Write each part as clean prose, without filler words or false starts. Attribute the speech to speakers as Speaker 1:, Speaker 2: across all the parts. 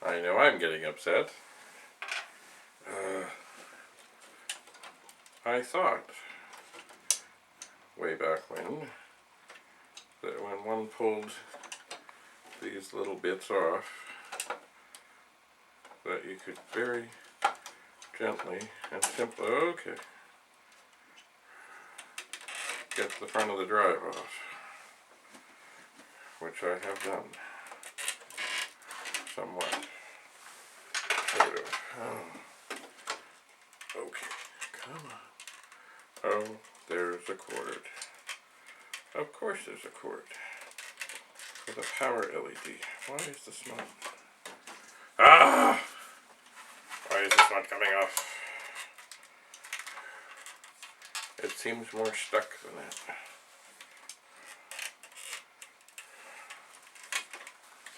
Speaker 1: I know I'm getting upset. I thought, way back when, that when one pulled these little bits off, that you could very gently and simply, okay, get the front of the drive off, which I have done, somewhat, sort of. Okay, come on. Oh, there's a cord. Of course there's a cord. For the power LED. Why is this not... Ah! Why is this not coming off? It seems more stuck than that.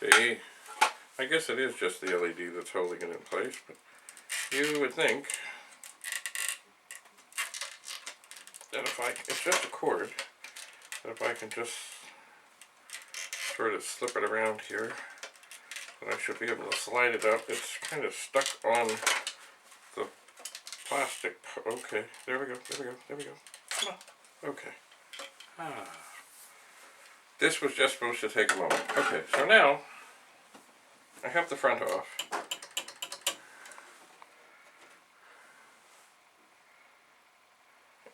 Speaker 1: See? I guess it is just the LED that's holding it in place, but you would think that if it's just a cord, that if I can just sort of slip it around here, then I should be able to slide it up. It's kind of stuck on the plastic. Okay, there we go, there we go, there we go. Come on. Okay. This was just supposed to take a moment. Okay, so now I have the front off.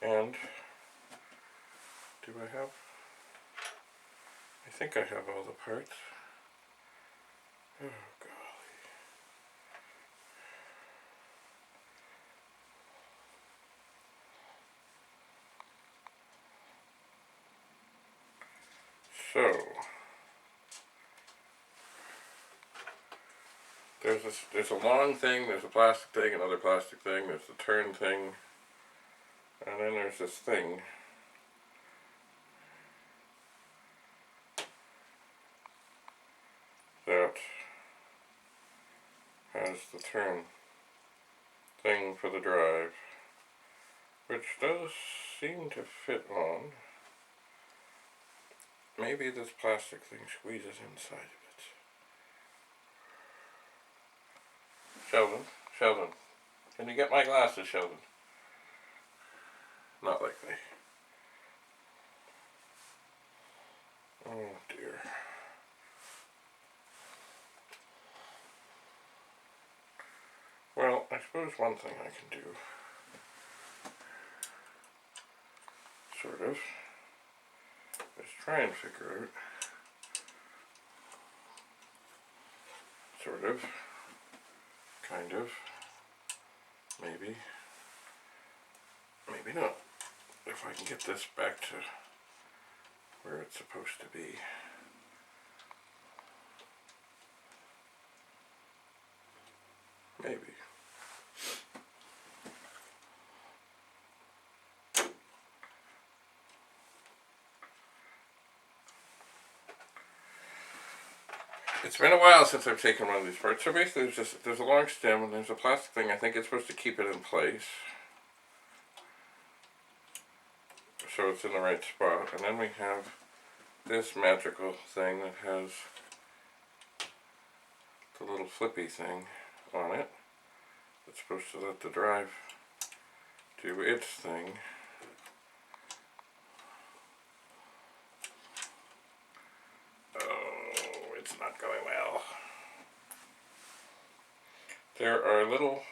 Speaker 1: And do I have... I think I have all the parts. Oh, golly. So, there's a long thing, there's a plastic thing, another plastic thing, there's the turn thing, and then there's this thing. That has the turn thing for the drive, which does seem to fit on. Maybe this plastic thing squeezes inside of it. Sheldon, Sheldon, can you get my glasses, Sheldon? Not likely. Oh dear. Well, I suppose one thing I can do, sort of, is try and figure out, sort of, kind of, maybe, maybe not, if I can get this back to where it's supposed to be. Maybe. It's been a while since I've taken one of these parts. So basically there's a long stem and there's a plastic thing. I think it's supposed to keep it in place, so it's in the right spot. And then we have this magical thing that has the little flippy thing on it. It's supposed to let the drive do its thing. Oh, it's not going well. There are little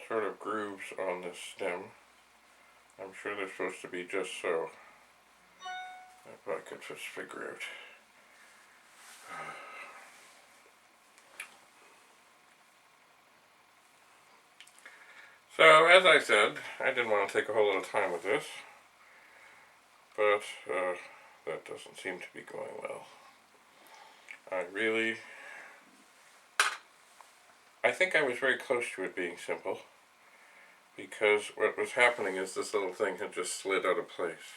Speaker 1: sort of grooves on this stem. I'm sure they're supposed to be just so. If I could just figure out. So, as I said, I didn't want to take a whole lot of time with this, but that doesn't seem to be going well. I think I was very close to it being simple, because what was happening is this little thing had just slid out of place.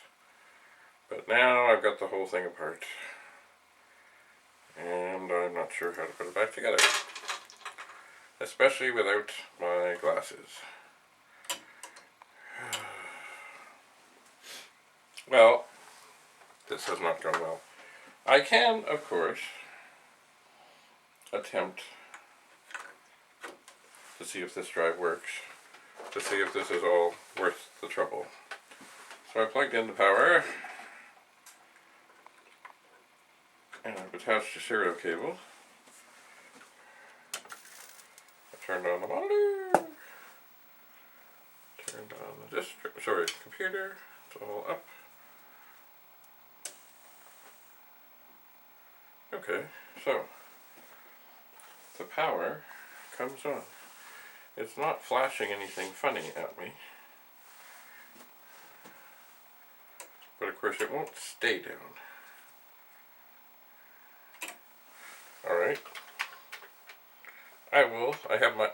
Speaker 1: But now I've got the whole thing apart, and I'm not sure how to put it back together, especially without my glasses. Well, this has not gone well. I can, of course, attempt to see if this drive works, to see if this is all worth the trouble. So I plugged in the power, and I've attached a serial cable. I turned on the monitor, turned on the computer, it's all up. Okay, so the power comes on. It's not flashing anything funny at me, but of course it won't stay down. Alright, I have my,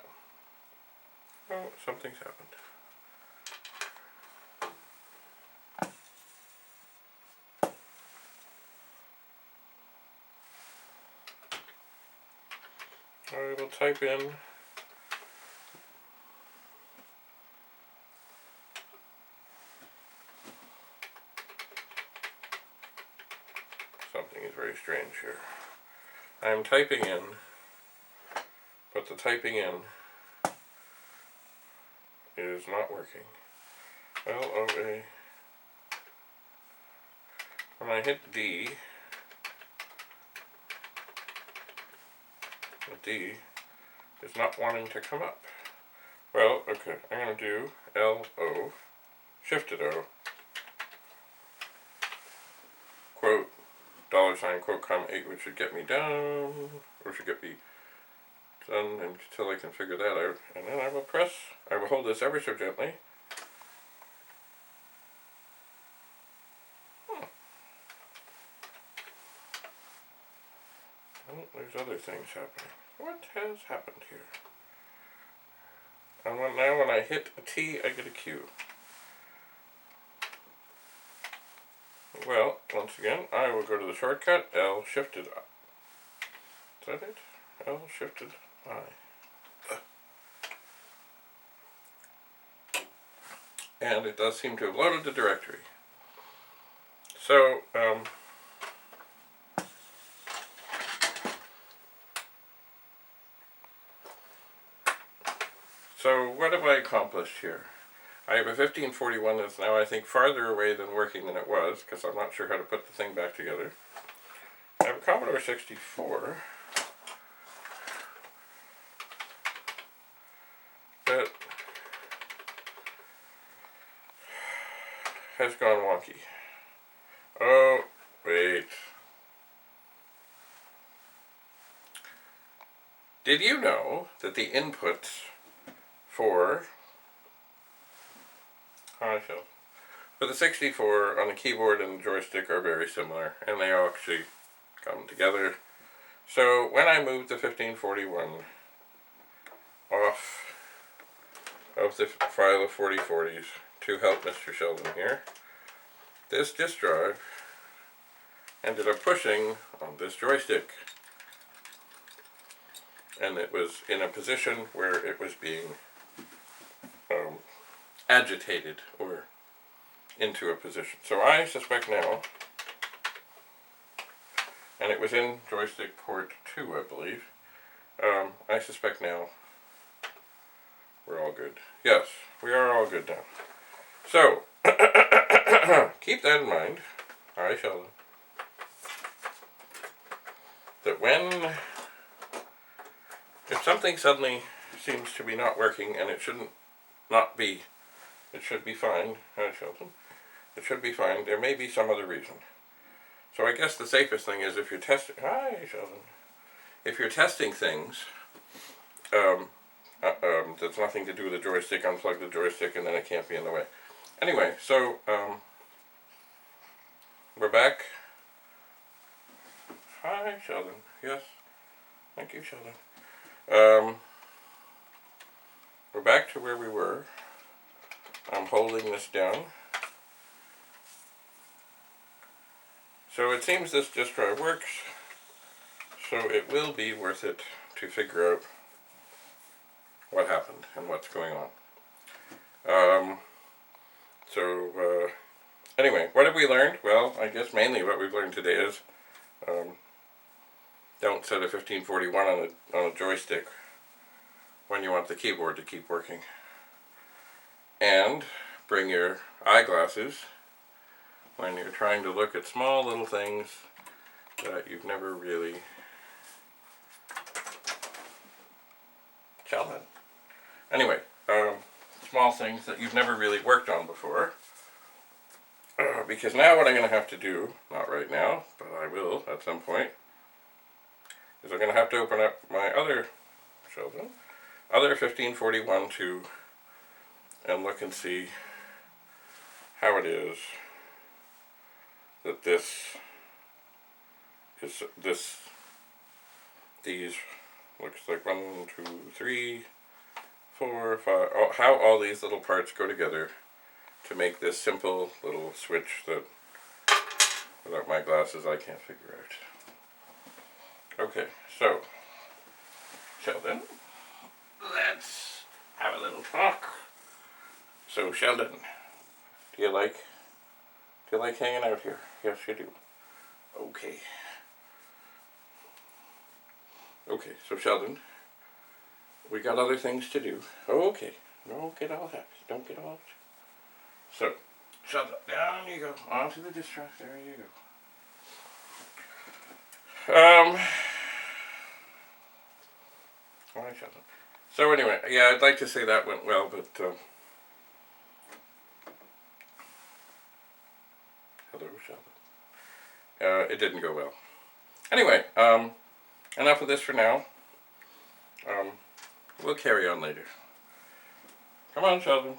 Speaker 1: oh, something's happened. I will type in something is very strange here. I'm typing in, but the typing in is not working. LOA. When I hit D, the D is not wanting to come up. Well, okay, I'm going to do LO, shifted O, quote, $ quote, comma 8, which should get me down, or should get me done until I can figure that out. And then I will hold this ever so gently. Oh, there's other things happening. What has happened here? And now when I hit a T, I get a Q. Well, once again, I will go to the shortcut, L shifted I. Is that it? L shifted I. And it does seem to have loaded the directory. So, what have I accomplished here? I have a 1541 that's now, I think, farther away than working than it was, because I'm not sure how to put the thing back together. I have a Commodore 64 that has gone wonky. Oh, wait. Did you know that the inputs for the 64 on the keyboard and the joystick are very similar, and they all actually come together. So when I moved the 1541 off of the file of 4040s to help Mr. Sheldon here, this disk drive ended up pushing on this joystick, and it was in a position where it was being agitated or into a position. So I suspect now, and it was in joystick port 2, I believe, I suspect now we're all good. Yes, we are all good now. So, keep that in mind, alright Sheldon, that if something suddenly seems to be not working, and it shouldn't not be, it should be fine, hi Sheldon, it should be fine, there may be some other reason. So I guess the safest thing is if you're testing, hi Sheldon, if you're testing things, that's nothing to do with the joystick, unplug the joystick and then it can't be in the way. Anyway, so, we're back. Hi Sheldon, yes, thank you Sheldon. We're back to where we were. I'm holding this down. So it seems this disk drive works, so it will be worth it to figure out what happened and what's going on. Anyway, what have we learned? Well, I guess mainly what we've learned today is don't set a 1541 on a joystick when you want the keyboard to keep working. And bring your eyeglasses when you're trying to look at small little things that you've never really... Sheldon. Anyway, small things that you've never really worked on before. Because now what I'm going to have to do, not right now, but I will at some point, is I'm going to have to open up my other Sheldon, other 1541 too, and look and see how it is that these looks like 1, 2, 3, 4, 5, oh, how all these little parts go together to make this simple little switch that without my glasses I can't figure out. Okay, so Sheldon, let's have a little talk. So Sheldon, do you like hanging out here? Yes, you do. Okay. Okay, so Sheldon, we got other things to do. Okay, don't get all happy. Don't get all... So, Sheldon, down you go. Onto the dish rack. There you go. Alright, Sheldon. So anyway, yeah, I'd like to say that went well, but hello, Sheldon. It didn't go well. Anyway, enough of this for now. We'll carry on later. Come on, Sheldon.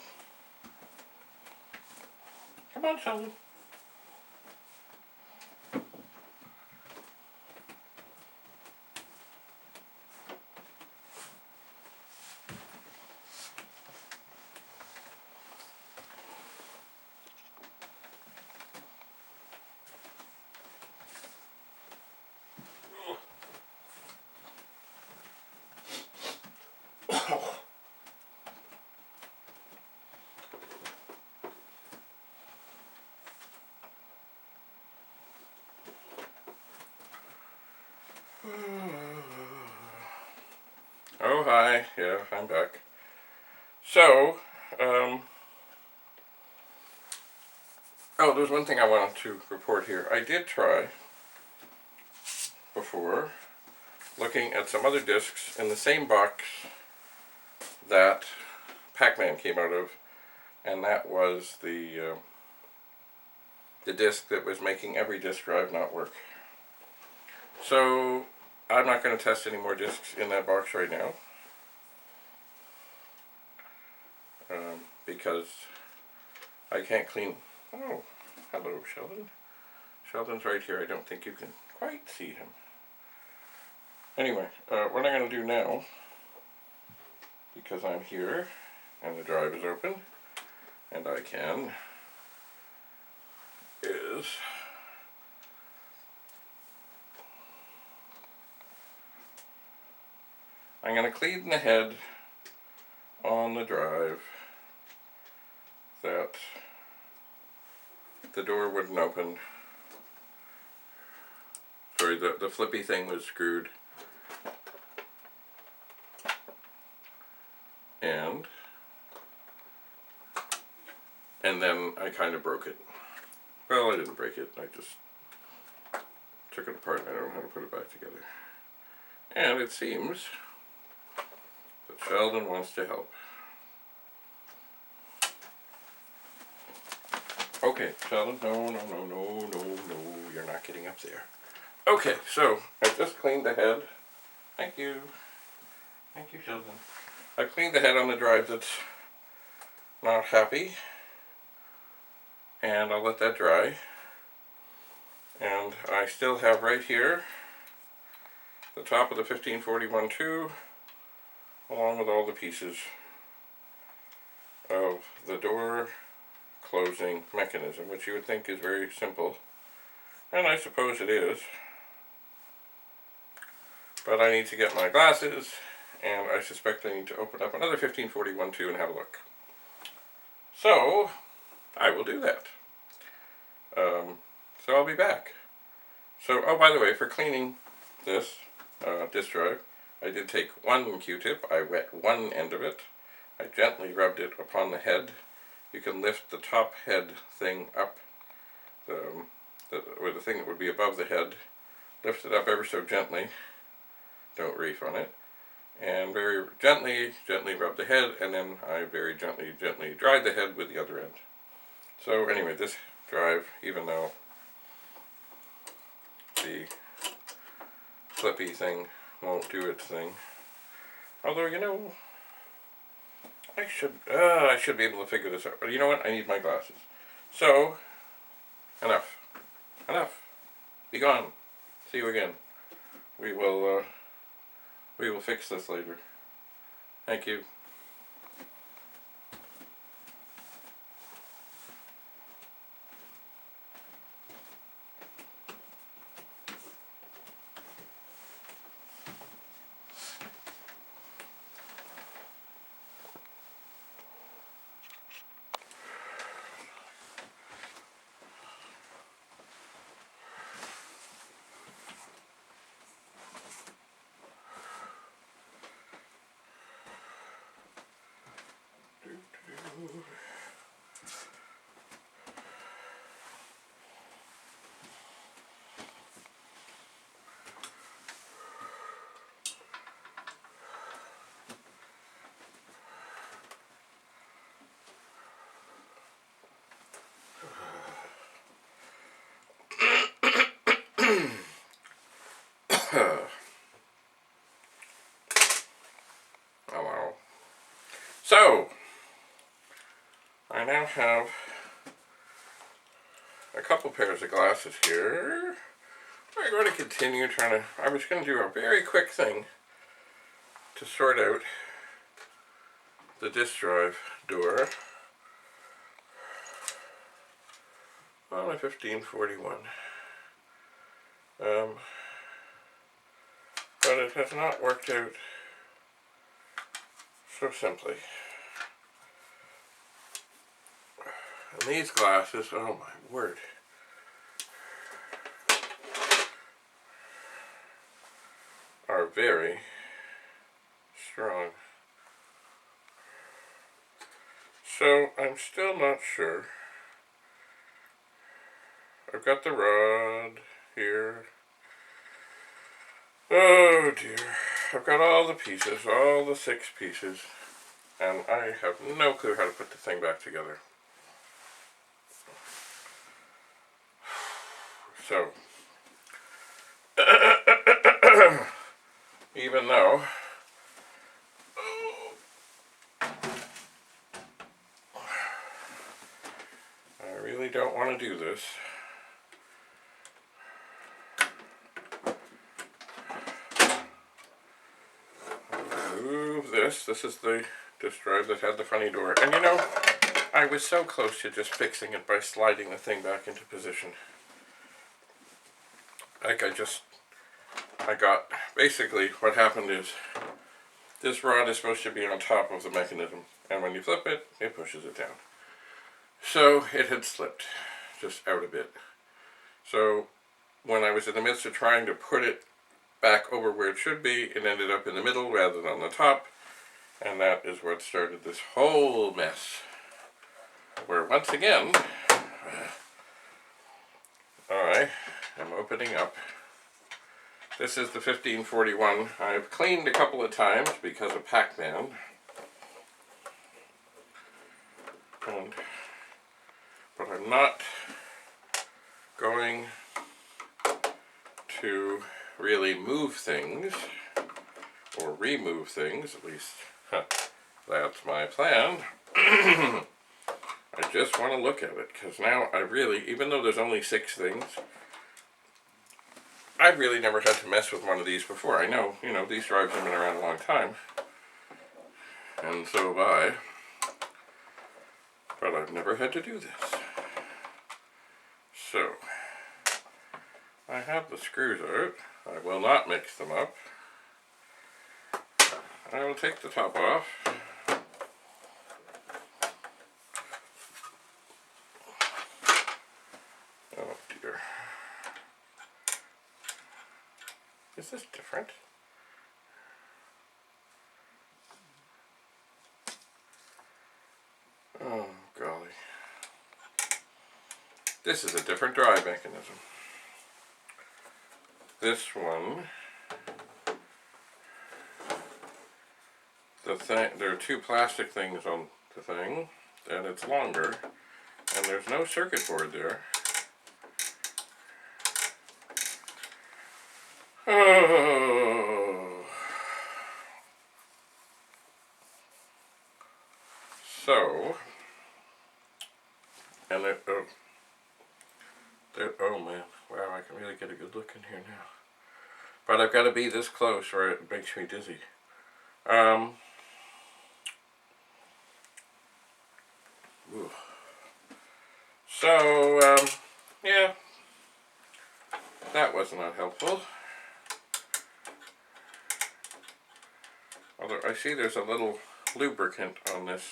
Speaker 1: Come on, Sheldon. Oh, hi. Yeah, I'm back. So, oh, there's one thing I wanted to report here. I did try, before, looking at some other discs in the same box that Pac-Man came out of, and that was the disc that was making every disk drive not work. So, I'm not going to test any more discs in that box right now. Because I can't clean... Oh, hello, Sheldon. Sheldon's right here. I don't think you can quite see him. Anyway, what I'm going to do now, because I'm here, and the drive is open, and I can, is... I'm going to clean the head on the drive that the door wouldn't open. Sorry, the flippy thing was screwed. And then I kind of broke it. Well, I didn't break it, I just took it apart and I don't know how to put it back together. And it seems that Sheldon wants to help. Okay, Sheldon, no, you're not getting up there. Okay, so I just cleaned the head. Thank you, Sheldon. I cleaned the head on the drive that's not happy, and I'll let that dry. And I still have right here the top of the 1541-2, along with all the pieces of the door closing mechanism, which you would think is very simple, and I suppose it is. But I need to get my glasses, and I suspect I need to open up another 1541-2 and have a look. So, I will do that. So I'll be back. So, oh, by the way, for cleaning this, disk drive. I did take one Q-tip, I wet one end of it, I gently rubbed it upon the head. You can lift the top head thing up, or the thing that would be above the head, lift it up ever so gently, don't reef on it, and very gently rub the head, and then I very gently dried the head with the other end. So anyway, this drive, even though the flippy thing won't do its thing, although you know, I should be able to figure this out, but you know what, I need my glasses. So, enough, be gone, see you again. We will fix this later. Thank you. Oh well. So, I now have a couple pairs of glasses here. I'm going to continue trying to, I was going to do a very quick thing to sort out the disk drive door on a 1541. But it has not worked out so simply. And these glasses, oh my word. Are very strong. So I'm still not sure. I've got the rod here. Oh dear. I've got all the pieces, all the 6 pieces, and I have no clue how to put the thing back together. So, even though I really don't want to do this, remove this. This is the disk drive that had the funny door. And you know, I was so close to just fixing it by sliding the thing back into position. Like I got, basically what happened is, this rod is supposed to be on top of the mechanism, and when you flip it, it pushes it down. So it had slipped just out a bit. So when I was in the midst of trying to put it back over where it should be, it ended up in the middle rather than on the top, and that is what started this whole mess. Where once again, I am opening up. This is the 1541. I've cleaned a couple of times because of Pac-Man. But I'm not going to really move things, or remove things, at least that's my plan. I just want to look at it, because now I really, even though there's only 6 things, I've really never had to mess with one of these before. I know, you know, these drives have been around a long time, and so have I, but I've never had to do this. So, I have the screws out. I will not mix them up. I will take the top off. Oh dear. Is this different? This is a different drive mechanism. This one, there are two plastic things on the thing, and it's longer, and there's no circuit board there. Oh. So, and oh man, wow, I can really get a good look in here now. But I've got to be this close or it makes me dizzy. So, yeah, that was not helpful. Although I see there's a little lubricant on this.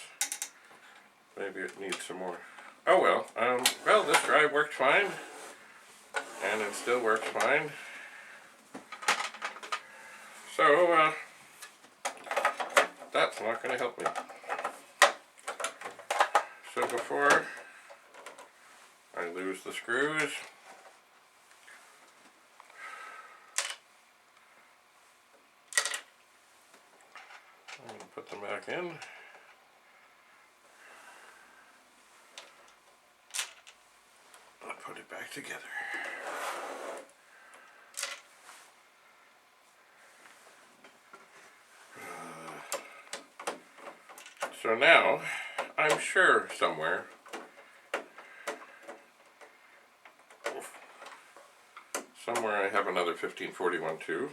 Speaker 1: Maybe it needs some more. Oh well, well, this drive worked fine. And it still works fine. So, that's not going to help me. So before I lose the screws, I'm going to put them back in. I'll put it back together. So now, I'm sure somewhere, I have another 1541 too.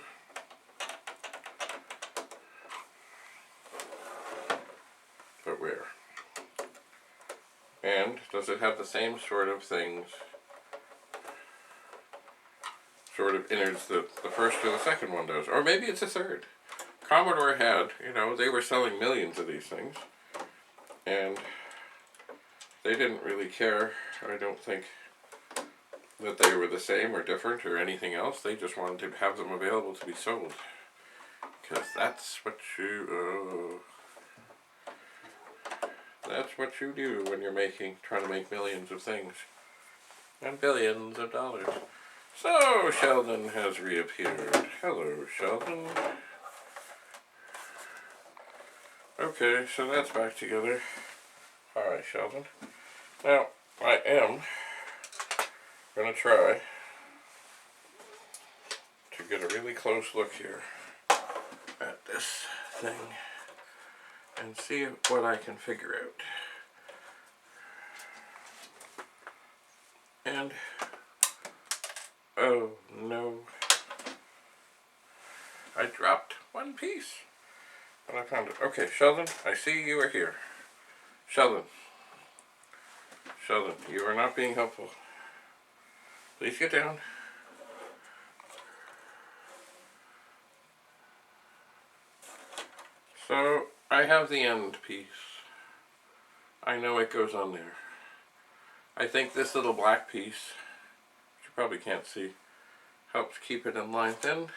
Speaker 1: But where? And does it have the same sort of things, sort of innards that the first or the second one does? Or maybe it's a third. Commodore had, they were selling millions of these things. And they didn't really care, I don't think, that they were the same or different or anything else. They just wanted to have them available to be sold. Because that's what you do when you're trying to make millions of things. And billions of dollars. So, Sheldon has reappeared. Hello, Sheldon. Okay, so that's back together. Alright, Sheldon. Now, I am going to try to get a really close look here at this thing and see what I can figure out. And, oh no, I dropped one piece. And I found it. Okay, Sheldon, I see you are here. Sheldon, you are not being helpful. Please get down. So, I have the end piece. I know it goes on there. I think this little black piece, which you probably can't see, helps keep it in line. Then,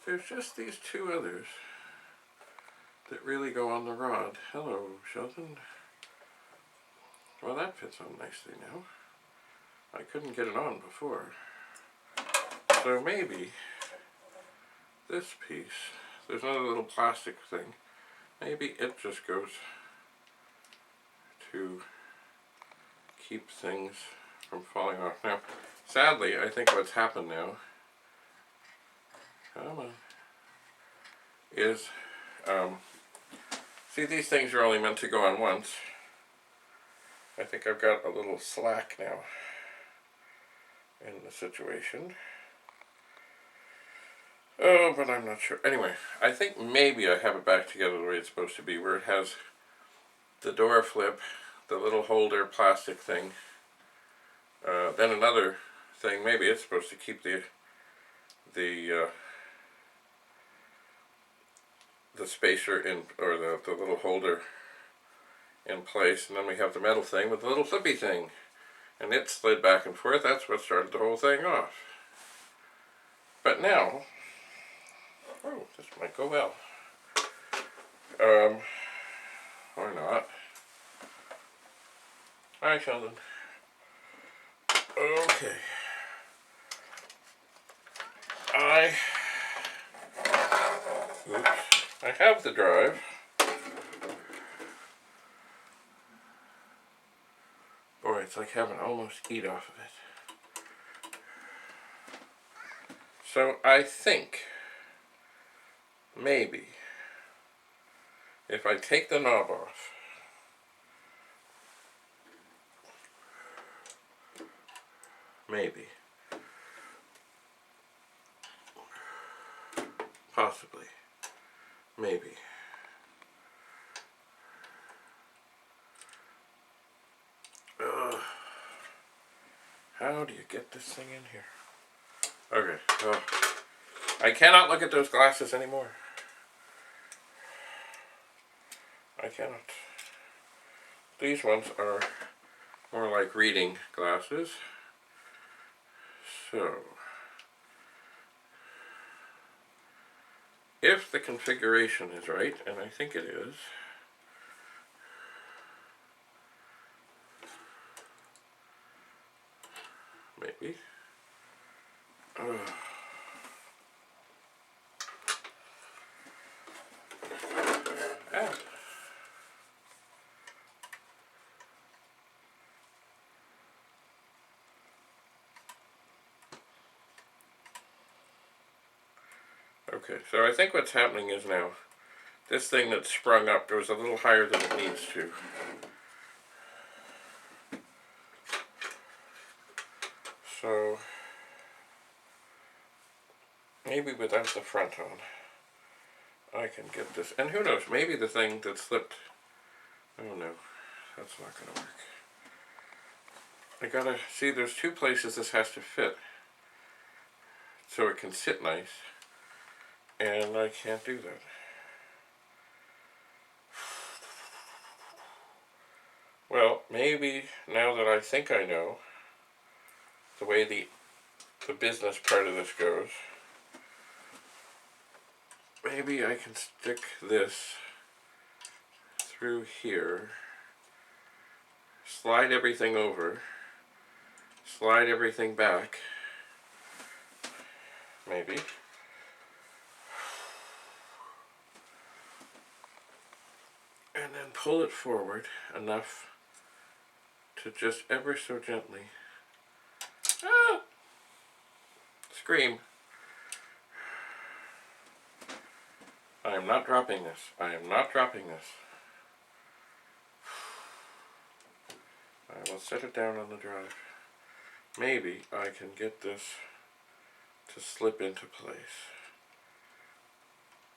Speaker 1: there's just these two others that really go on the rod. Hello, Sheldon. Well, that fits on nicely now. I couldn't get it on before. So maybe this piece, there's another little plastic thing, maybe it just goes to keep things from falling off. Now, sadly, I think what's happened now, come on, is, see, these things are only meant to go on once. I think I've got a little slack now in the situation. Oh, but I'm not sure. Anyway, I think maybe I have it back together the way it's supposed to be, where it has the door flip, the little holder plastic thing, then another thing, maybe it's supposed to keep the spacer in, or the little holder in place, and then we have the metal thing with the little flippy thing, and it slid back and forth. That's what started the whole thing off. But now, oh, this might go well. Or not. Hi, Sheldon. Okay. I have the drive. Boy, it's like having almost eat off of it. So I think maybe if I take the knob off, maybe, possibly, maybe. How do you get this thing in here? Okay, well, I cannot look at those glasses anymore. I cannot. These ones are more like reading glasses. So, if the configuration is right, and I think it is, maybe. Ah. Okay, so I think what's happening is now, this thing that's sprung up goes a little higher than it needs to. So, maybe without the front on, I can get this. And who knows, maybe the thing that slipped, oh no, that's not going to work. I gotta, see, there's two places this has to fit, so it can sit nice, and I can't do that. Well, maybe now that I think I know the way the business part of this goes, maybe I can stick this through here, slide everything over, slide everything back, maybe. And then pull it forward enough to just ever so gently, scream. I am not dropping this. I am not dropping this. I will set it down on the drive. Maybe I can get this to slip into place.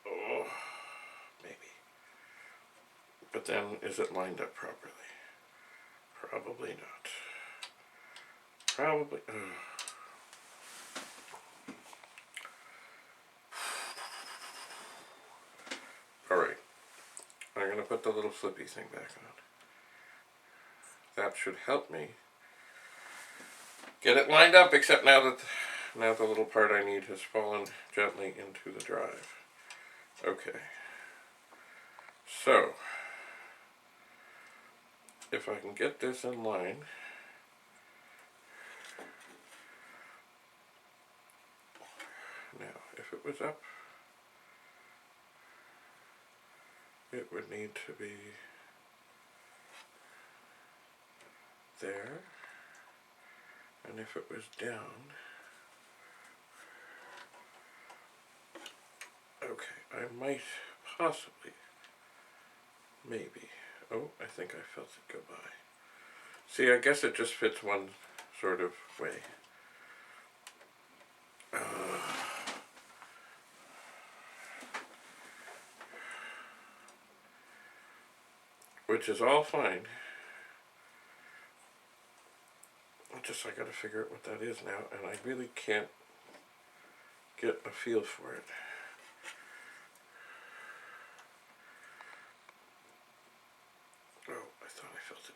Speaker 1: Oh, maybe. But then, is it lined up properly? Probably not. Probably. Alright. I'm going to put the little flippy thing back on. That should help me get it lined up, except now the little part I need has fallen gently into the drive. Okay. So, if I can get this in line, now if it was up, it would need to be there, and if it was down, okay, I might possibly, maybe, oh, I think I felt it go by. See, I guess it just fits one sort of way. Which is all fine. I gotta figure out what that is now, and I really can't get a feel for it. Oh, I thought I felt it.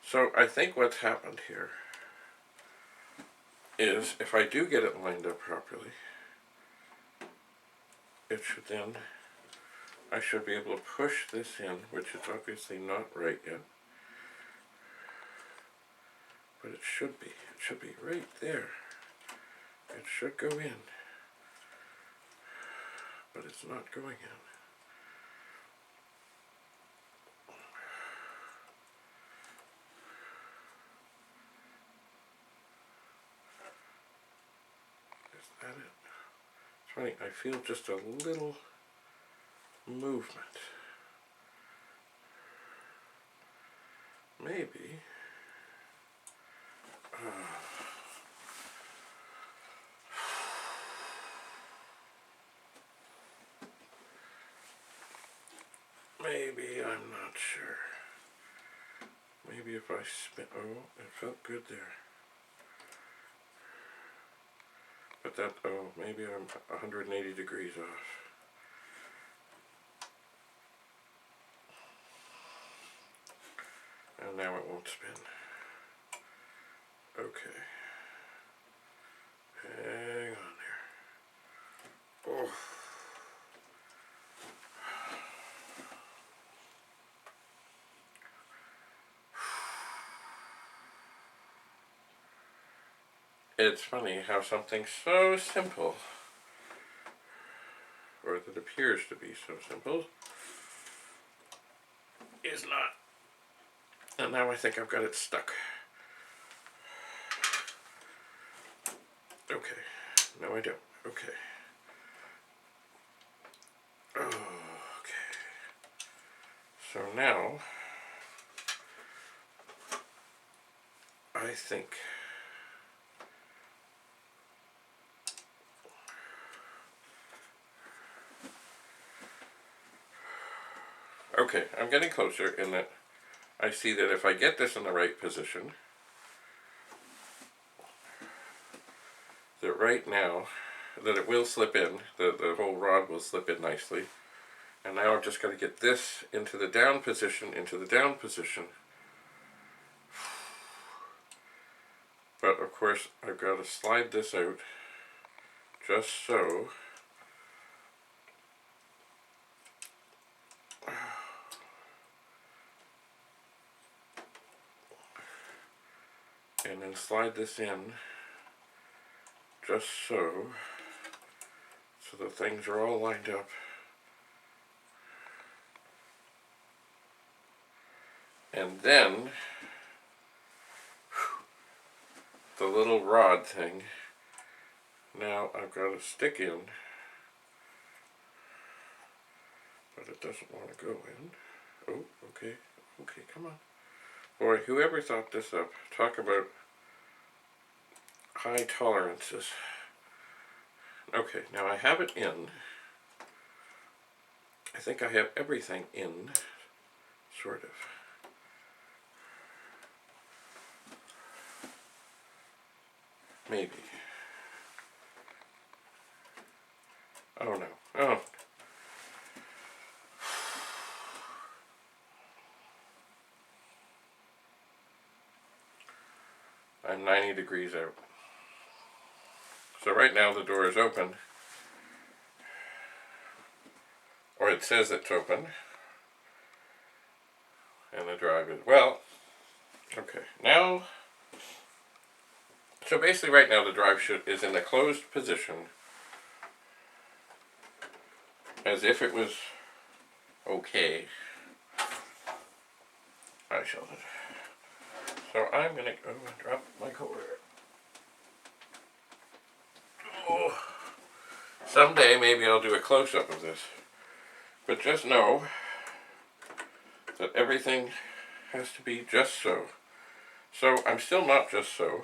Speaker 1: So I think what's happened here is, if I do get it lined up properly, it should then, I should be able to push this in, which is obviously not right yet. but it should be. It should be right there. It should go in, but it's not going in. Is that it? It's funny, I feel just a little movement. Maybe. Maybe, I'm not sure. Maybe if I spin, oh, it felt good there. But that, oh, maybe I'm 180 degrees off. And now it won't spin. Okay. Hang on there. Oh. It's funny how something so simple, or that appears to be so simple, is not. And now I think I've got it stuck. Okay. No, I don't. Okay. Okay. So now, I think okay, I'm getting closer in that I see that if I get this in the right position, that right now, that it will slip in, the whole rod will slip in nicely. And now I've just got to get this into the down position, But of course, I've got to slide this out, just so. And then slide this in, just so the things are all lined up. And then, the little rod thing, now I've got to stick in, but it doesn't want to go in. Oh, okay, come on. Boy, whoever thought this up, talk about high tolerances. Okay, now I have it in. I think I have everything in, sort of. Maybe. Oh no. Oh. I'm 90 degrees out. So right now the door is open. Or it says it's open. And the drive is, well, okay. Now, so basically right now the drive is in a closed position, as if it was okay. Hi, Sheldon. So I'm going to go and drop my cord. Oh. Someday maybe I'll do a close-up of this. But just know that everything has to be just so. So I'm still not just so.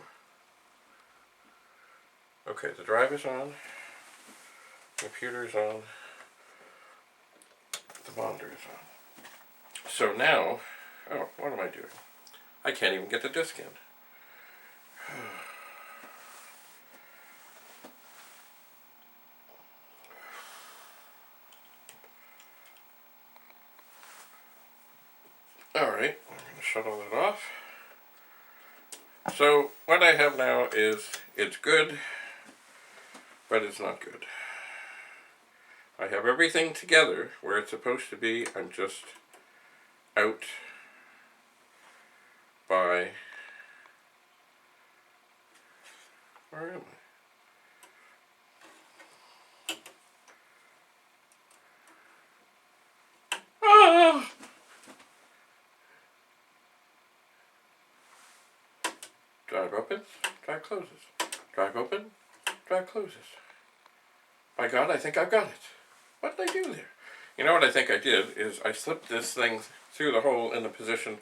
Speaker 1: Okay, the drive is on. Computer's on. The monitor is on. So now, oh, what am I doing? I can't even get the disc in. Alright, I'm going to shut all that off. So what I have now is, it's good, but it's not good. I have everything together where it's supposed to be. I'm just out by Where am I? Ah! Drive opens, drive closes. Drive open, drive closes. By God, I think I've got it. What did I do there? You know what I think I did is I slipped this thing through the hole in the position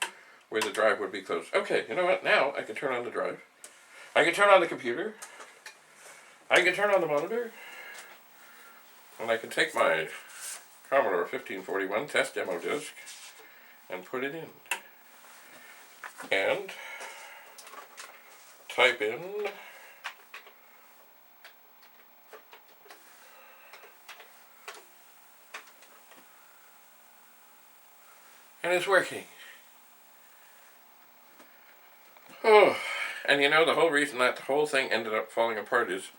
Speaker 1: where the drive would be closed. Okay, you know what? Now I can turn on the drive. I can turn on the computer. I can turn on the monitor. And I can take my Commodore 1541 test demo disc and put it in. And type in and it's working. Oh, and you know the whole reason that the whole thing ended up falling apart is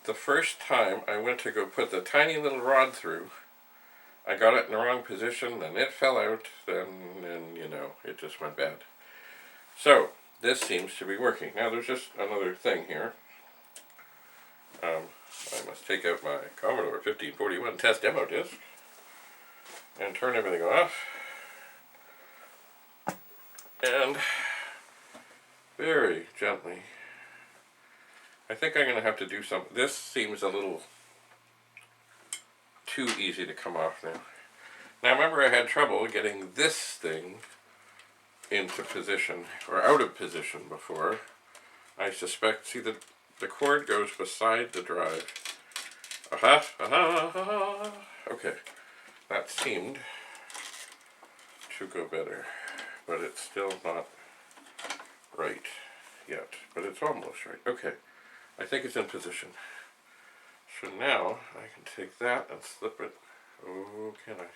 Speaker 1: the first time I went to go put the tiny little rod through, I got it in the wrong position and it fell out, and you know, it just went bad. So, this seems to be working. Now there's just another thing here. I must take out my Commodore 1541 test demo disc and turn everything off. And very gently, I think I'm going to have to do something. This seems a little too easy to come off now. Now remember I had trouble getting this thing into position, or out of position before. I suspect, see the cord goes beside the drive. Aha, aha, aha. Okay, that seemed to go better, but it's still not right yet, but it's almost right. Okay, I think it's in position. So now I can take that and slip it. Oh, can I?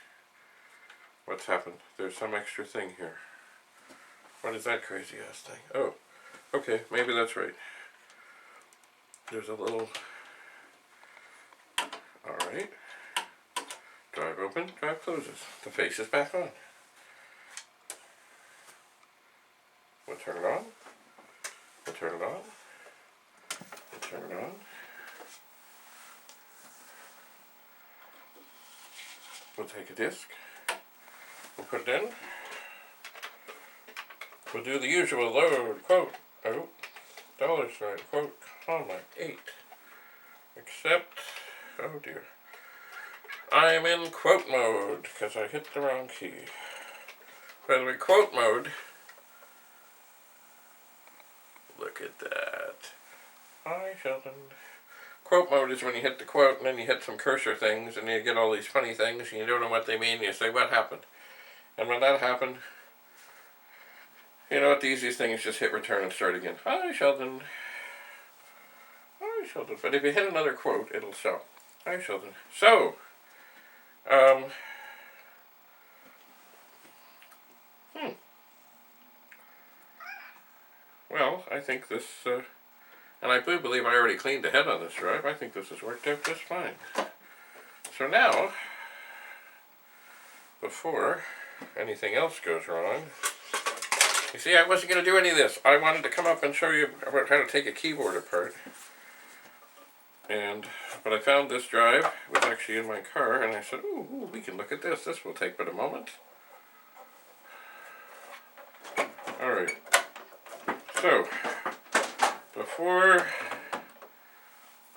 Speaker 1: What's happened? There's some extra thing here. What is that crazy ass thing? Oh, okay, maybe that's right. There's a little... Alright. Drive open, drive closes. The face is back on. We'll turn it on. We'll turn it on. We'll turn it on. We'll take a disc. We'll put it in. We'll do the usual load, quote, oh, $, quote, comma, 8. Except, oh dear, I'm in quote mode because I hit the wrong key. By the way, quote mode, look at that. Hi, Sheldon. Quote mode is when you hit the quote and then you hit some cursor things and you get all these funny things and you don't know what they mean and you say, what happened? And when that happened, you know what, the easiest thing is just hit return and start again. Hi, Sheldon. Hi, Sheldon. But if you hit another quote, it'll show. Hi, Sheldon. So, well, I think this, and I do believe I already cleaned the head on this drive. I think this has worked out just fine. So now, before anything else goes wrong, you see, I wasn't going to do any of this. I wanted to come up and show you about how to take a keyboard apart. But I found this drive. It was actually in my car, and I said, ooh, we can look at this. This will take but a moment. Alright. So, before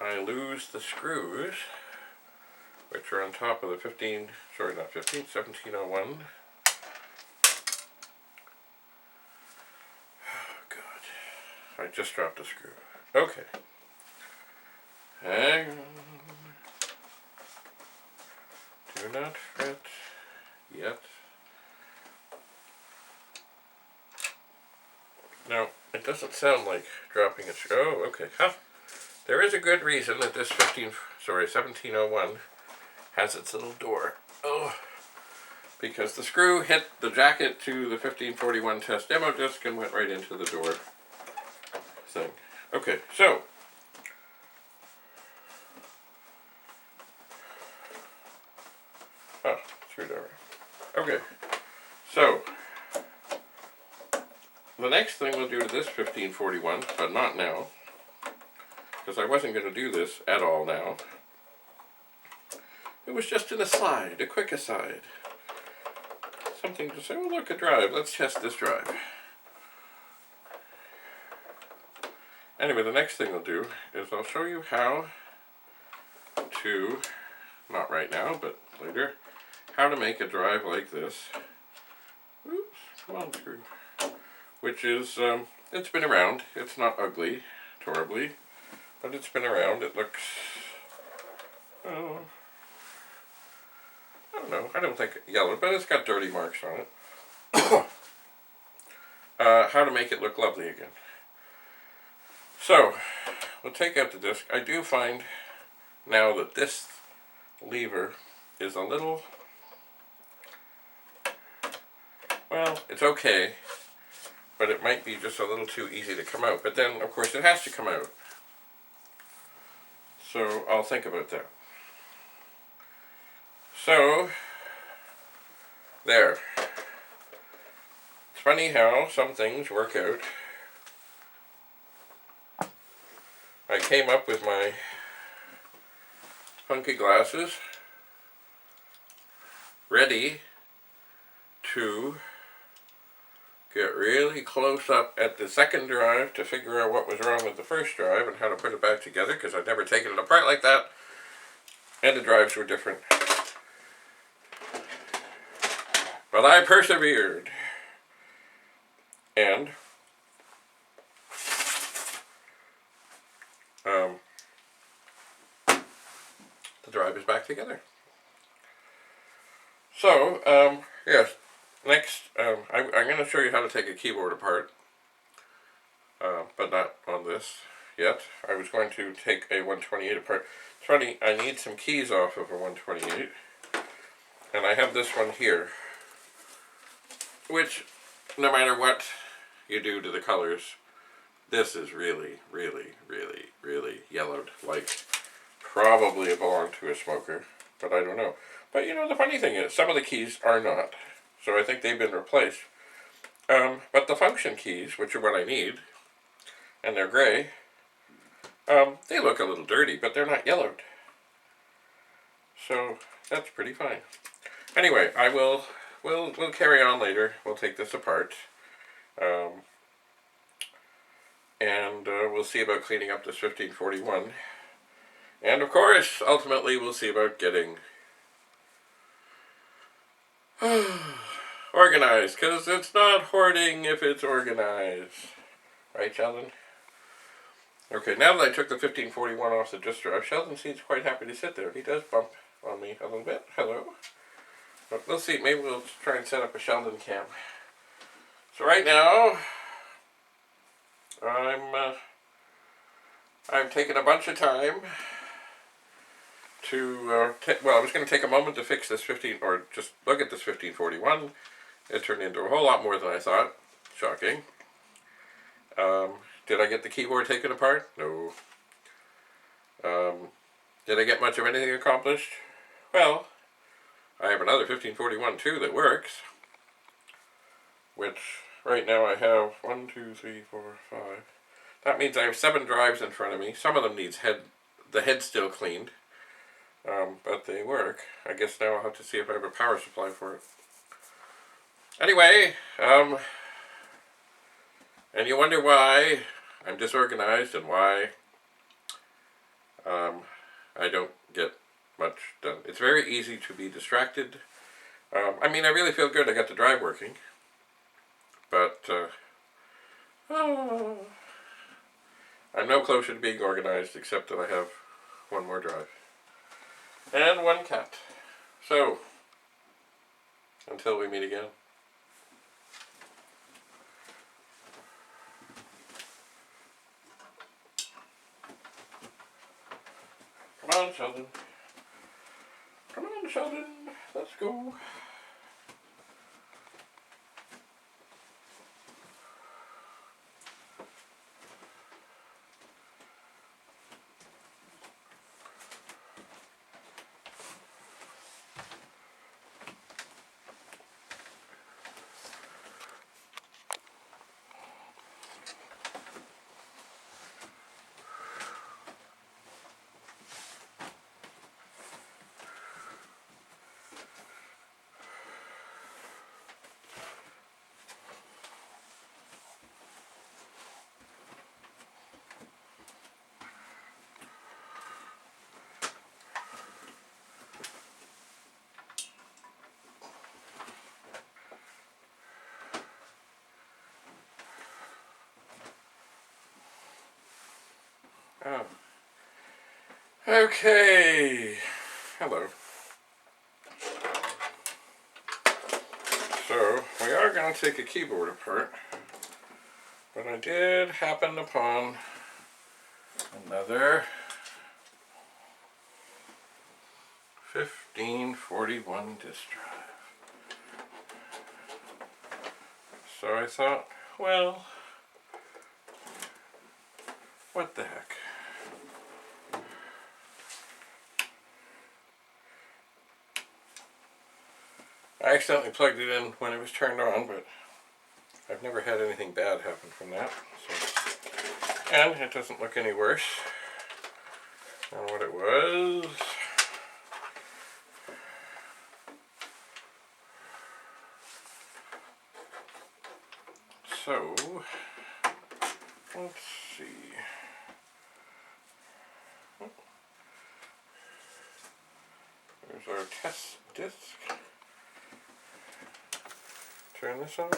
Speaker 1: I lose the screws, which are on top of the 1701. I just dropped a screw. Okay. Hang on. Do not fret yet. Now, it doesn't sound like dropping a screw. Oh, okay. Huh. There is a good reason that this 1701 has its little door. Oh. Because the screw hit the jacket to the 1541 test demo disc and went right into the door thing. Okay, so screwdriver. Okay, so the next thing we'll do to this 1541, but not now, because I wasn't going to do this at all now. It was just an aside, a quick aside. Something to say, oh look, a drive, let's test this drive. Anyway, the next thing I'll do is I'll show you how to, not right now, but later, how to make a drive like this. Oops, come on screw. Which is, it's been around. It's not ugly, horribly, but it's been around. It looks, oh, I don't know, I don't think yellow, but it's got dirty marks on it. How to make it look lovely again. So, we'll take out the disc. I do find now that this lever is a little, well, it's okay, but it might be just a little too easy to come out. But then, of course, it has to come out. So, I'll think about that. So, there. It's funny how some things work out. I came up with my funky glasses ready to get really close up at the second drive to figure out what was wrong with the first drive and how to put it back together, because I'd never taken it apart like that, and the drives were different. But I persevered, and the drive is back together. So, yes, next, I'm going to show you how to take a keyboard apart, but not on this yet. I was going to take a 128 apart. It's funny, I need some keys off of a 128, and I have this one here, which, no matter what you do to the colors, this is really, really, really, really yellowed, like probably it belonged to a smoker, but I don't know. But you know, the funny thing is, some of the keys are not, so I think they've been replaced. But the function keys, which are what I need, and they're gray, they look a little dirty, but they're not yellowed. So that's pretty fine. Anyway, we'll carry on later. We'll take this apart. And we'll see about cleaning up this 1541. And of course, ultimately, we'll see about getting organized, because it's not hoarding if it's organized. Right, Sheldon? Okay, now that I took the 1541 off the disc drive, Sheldon seems quite happy to sit there. He does bump on me a little bit. Hello. But we'll see. Maybe we'll try and set up a Sheldon cam. So right now, I'm taking a bunch of time to, well, I was going to take a moment to fix this or just look at this 1541. It turned into a whole lot more than I thought. Shocking. Did I get the keyboard taken apart? No. Did I get much of anything accomplished? Well, I have another 1541 too that works, which right now I have 1, 2, 3, 4, 5. That means I have 7 drives in front of me. Some of them needs the head's still cleaned, but they work. I guess now I'll have to see if I have a power supply for it. Anyway, and you wonder why I'm disorganized and why I don't get much done. It's very easy to be distracted. I mean, I really feel good I got the drive working, but I'm no closer to being organized except that I have one more drive. And one cat. So, until we meet again. Come on, Sheldon. Come on, Sheldon. Let's go. Oh. Okay. Hello. So, we are going to take a keyboard apart, but I did happen upon another 1541 disk drive. So I thought, well, what the heck. I accidentally plugged it in when it was turned on, but I've never had anything bad happen from that. So. And it doesn't look any worse than what it was. So, let's see. There's our test disk. Turn this on,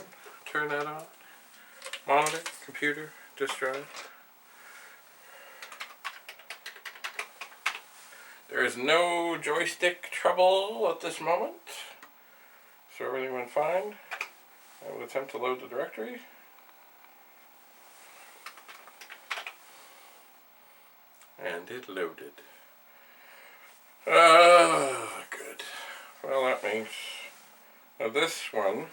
Speaker 1: turn that on. Monitor, computer, disk drive. There is no joystick trouble at this moment, so everything went fine. I will attempt to load the directory. And it loaded. Good. Well, that means this one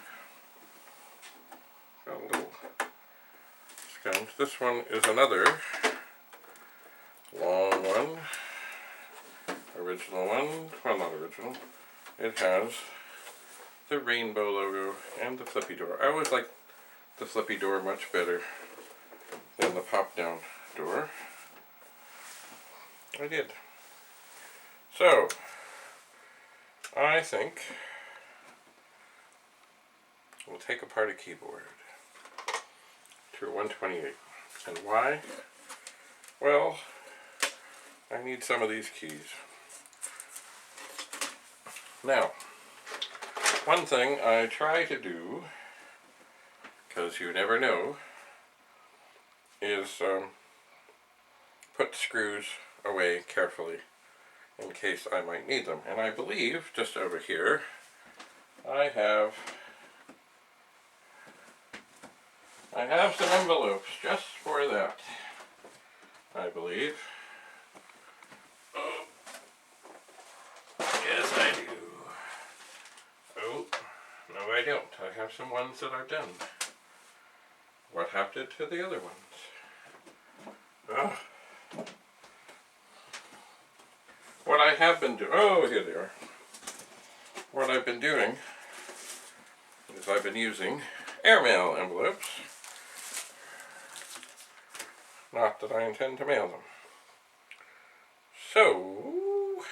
Speaker 1: got a little scanned. This one is another long one. Original one. Well, not original. It has the rainbow logo and the flippy door. I always like the flippy door much better than the pop-down door. I did. So, I think we'll take apart a keyboard to a 128. And why? Well, I need some of these keys. Now, one thing I try to do, because you never know, is put the screws away carefully in case I might need them. And I believe, just over here, I have some envelopes just for that, I believe. Oh. Yes, I do. Oh, no I don't. I have some ones that I've done. What happened to the other ones? Oh. What I have been doing, oh, here they are. What I've been doing is I've been using airmail envelopes. Not that I intend to mail them. So,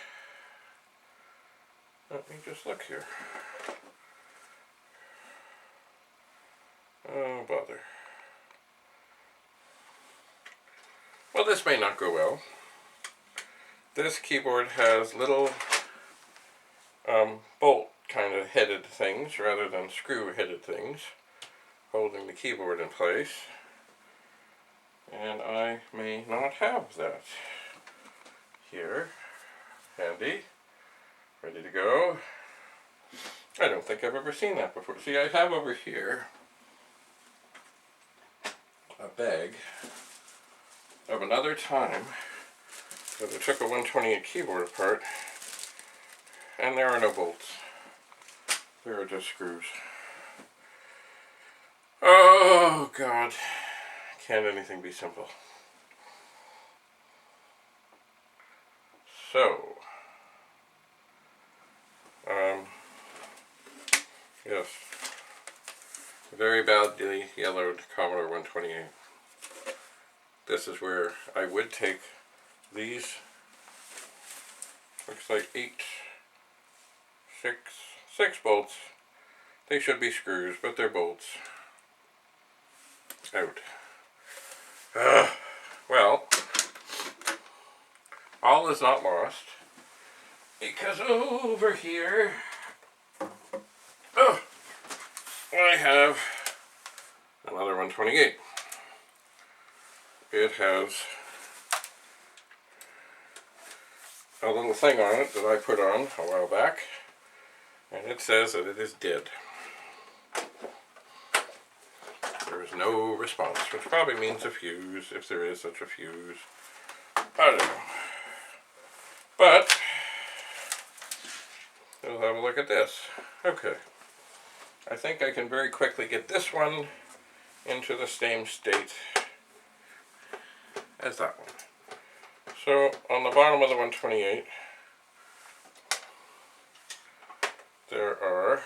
Speaker 1: let me just look here. Oh, bother. Well, this may not go well. This keyboard has little bolt kind of headed things rather than screw headed things holding the keyboard in place, and I may not have that here handy, ready to go. I don't think I've ever seen that before. See, I have over here a bag of another time that I took a 128 keyboard apart, and there are no bolts. There are just screws. Oh God, can't anything be simple? So, yes, very badly yellowed Commodore 128. This is where I would take these, looks like six bolts. They should be screws, but they're bolts. Out. Well, all is not lost, because over here, I have another 128. It has a little thing on it that I put on a while back, and it says that it is dead. There is no response, which probably means a fuse, if there is such a fuse. I don't know. But we'll have a look at this. Okay. I think I can very quickly get this one into the same state as that one. So on the bottom of the 128, there are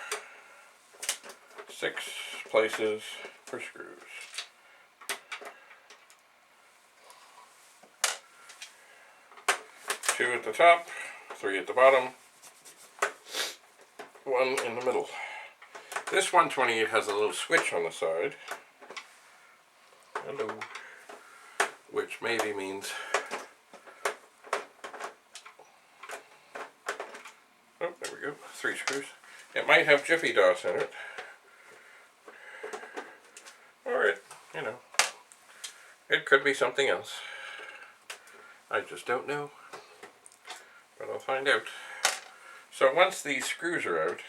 Speaker 1: 6 places for screws. Two at the top, 3 at the bottom, 1 in the middle. This 128 has a little switch on the side. Hello. Which maybe means, oh, there we go, 3 screws. It might have Jiffy DOS in it. Or it, you know, it could be something else. I just don't know. But I'll find out. So once these screws are out,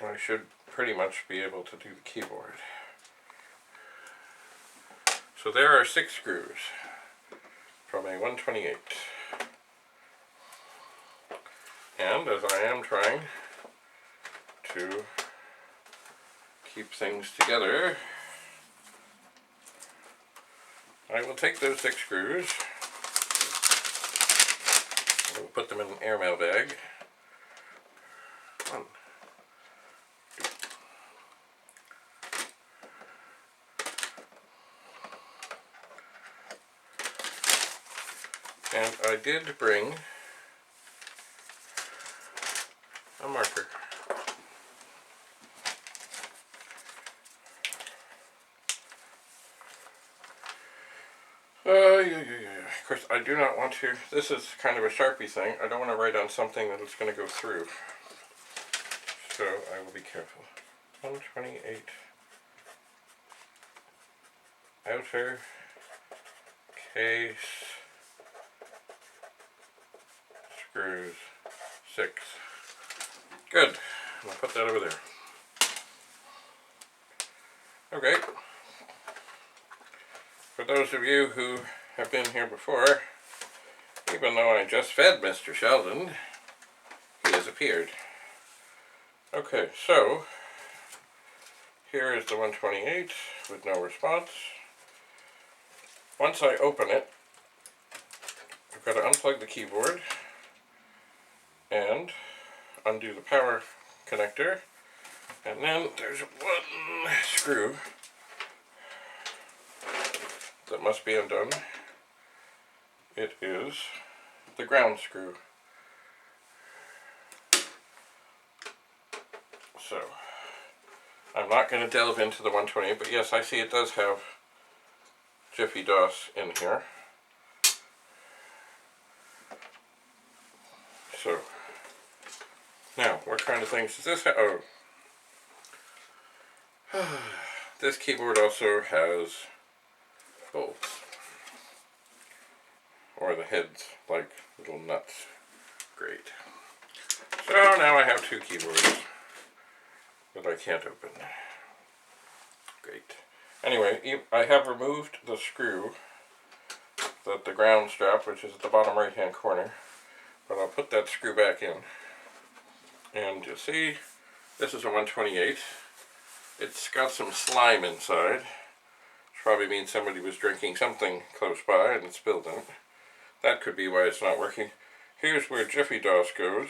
Speaker 1: I should pretty much be able to do the keyboard. So there are 6 screws from a 128. And as I am trying to keep things together, I will take those 6 screws, I will put them in an airmail bag. 1, 2. And I did bring a marker. Of course, I do not want to, this is kind of a Sharpie thing, I don't want to write on something that it's going to go through. So I will be careful. 128 outer case screws 6. Good. I'll put that over there. Okay. For those of you who have been here before, even though I just fed Mr. Sheldon, he has appeared. Okay, so here is the 128 with no response. Once I open it, I've got to unplug the keyboard and undo the power connector, and then there's 1 screw that must be undone. It is the ground screw. So I'm not going to delve into the 128, but yes, I see it does have Jiffy DOS in here. So now, what kind of things does this have? Oh, this keyboard also has bolts, or the heads like little nuts. Great. So now I have 2 keyboards that I can't open. Great. Anyway, I have removed the screw, the ground strap, which is at the bottom right hand corner, but I'll put that screw back in. And you see, this is a 128. It's got some slime inside, which probably means somebody was drinking something close by and it spilled in it. That could be why it's not working. Here's where Jiffy DOS goes,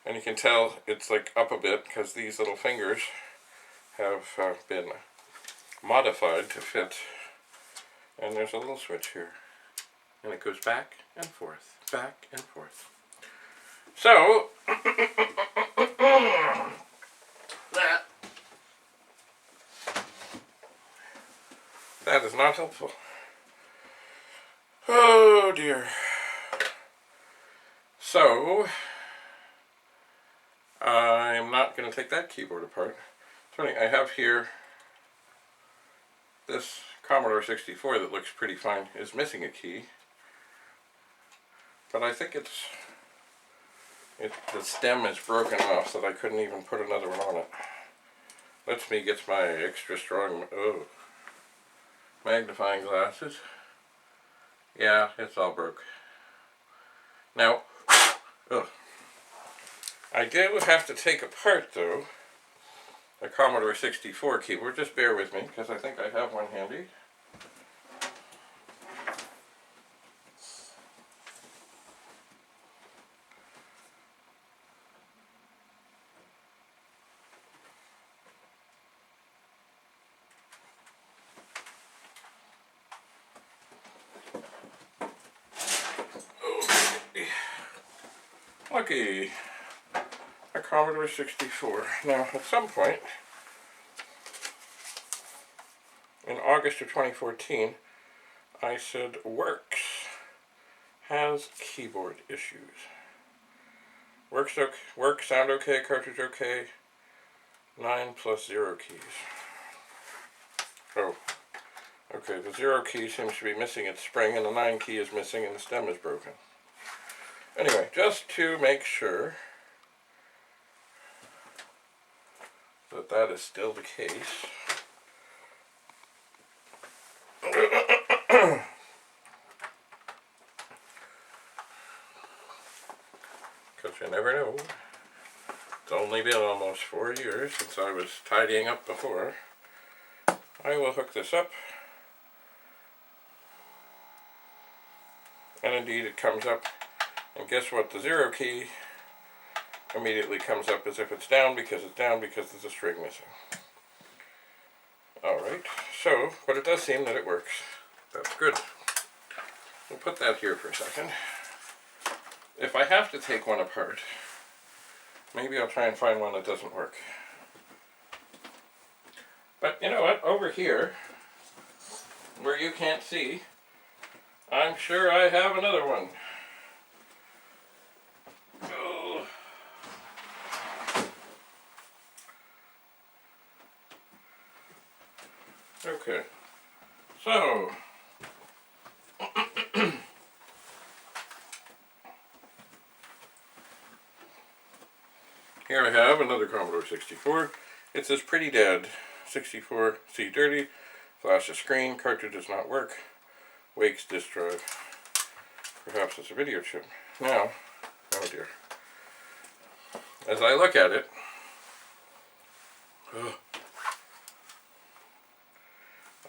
Speaker 1: and you can tell it's like up a bit because these little fingers have been modified to fit. And there's a little switch here, and it goes back and forth, back and forth. So that is not helpful. Oh dear. So I'm not going to take that keyboard apart. So I have here this Commodore 64 that looks pretty fine, is missing a key. but I think the stem is broken off so that I couldn't even put another one on it. Lets me get my extra strong magnifying glasses. Yeah, it's all broke. Now, I do have to take apart, though, a Commodore 64 keyboard. Just bear with me, because I think I have one handy. Okay, a Commodore 64. Now, at some point, in August of 2014, I said Works has keyboard issues. Works sound okay, cartridge okay, 9 plus 0 keys. Oh, okay, the 0 key seems to be missing its spring, and the 9 key is missing, and the stem is broken. Anyway, just to make sure that that is still the case, because you never know. It's only been almost 4 years since I was tidying up before. I will hook this up, and indeed it comes up, and guess what? The 0 key immediately comes up as if it's down because there's a string missing. Alright, so, but it does seem that it works. That's good. We'll put that here for a second. If I have to take one apart, maybe I'll try and find one that doesn't work. But you know what? Over here, where you can't see, I'm sure I have another one. Oh. Okay, so here I have another Commodore 64. It says Pretty Dead, 64, see dirty, flash a screen, cartridge does not work, Wakes disk drive. Perhaps it's a video chip. Now, oh dear. As I look at it,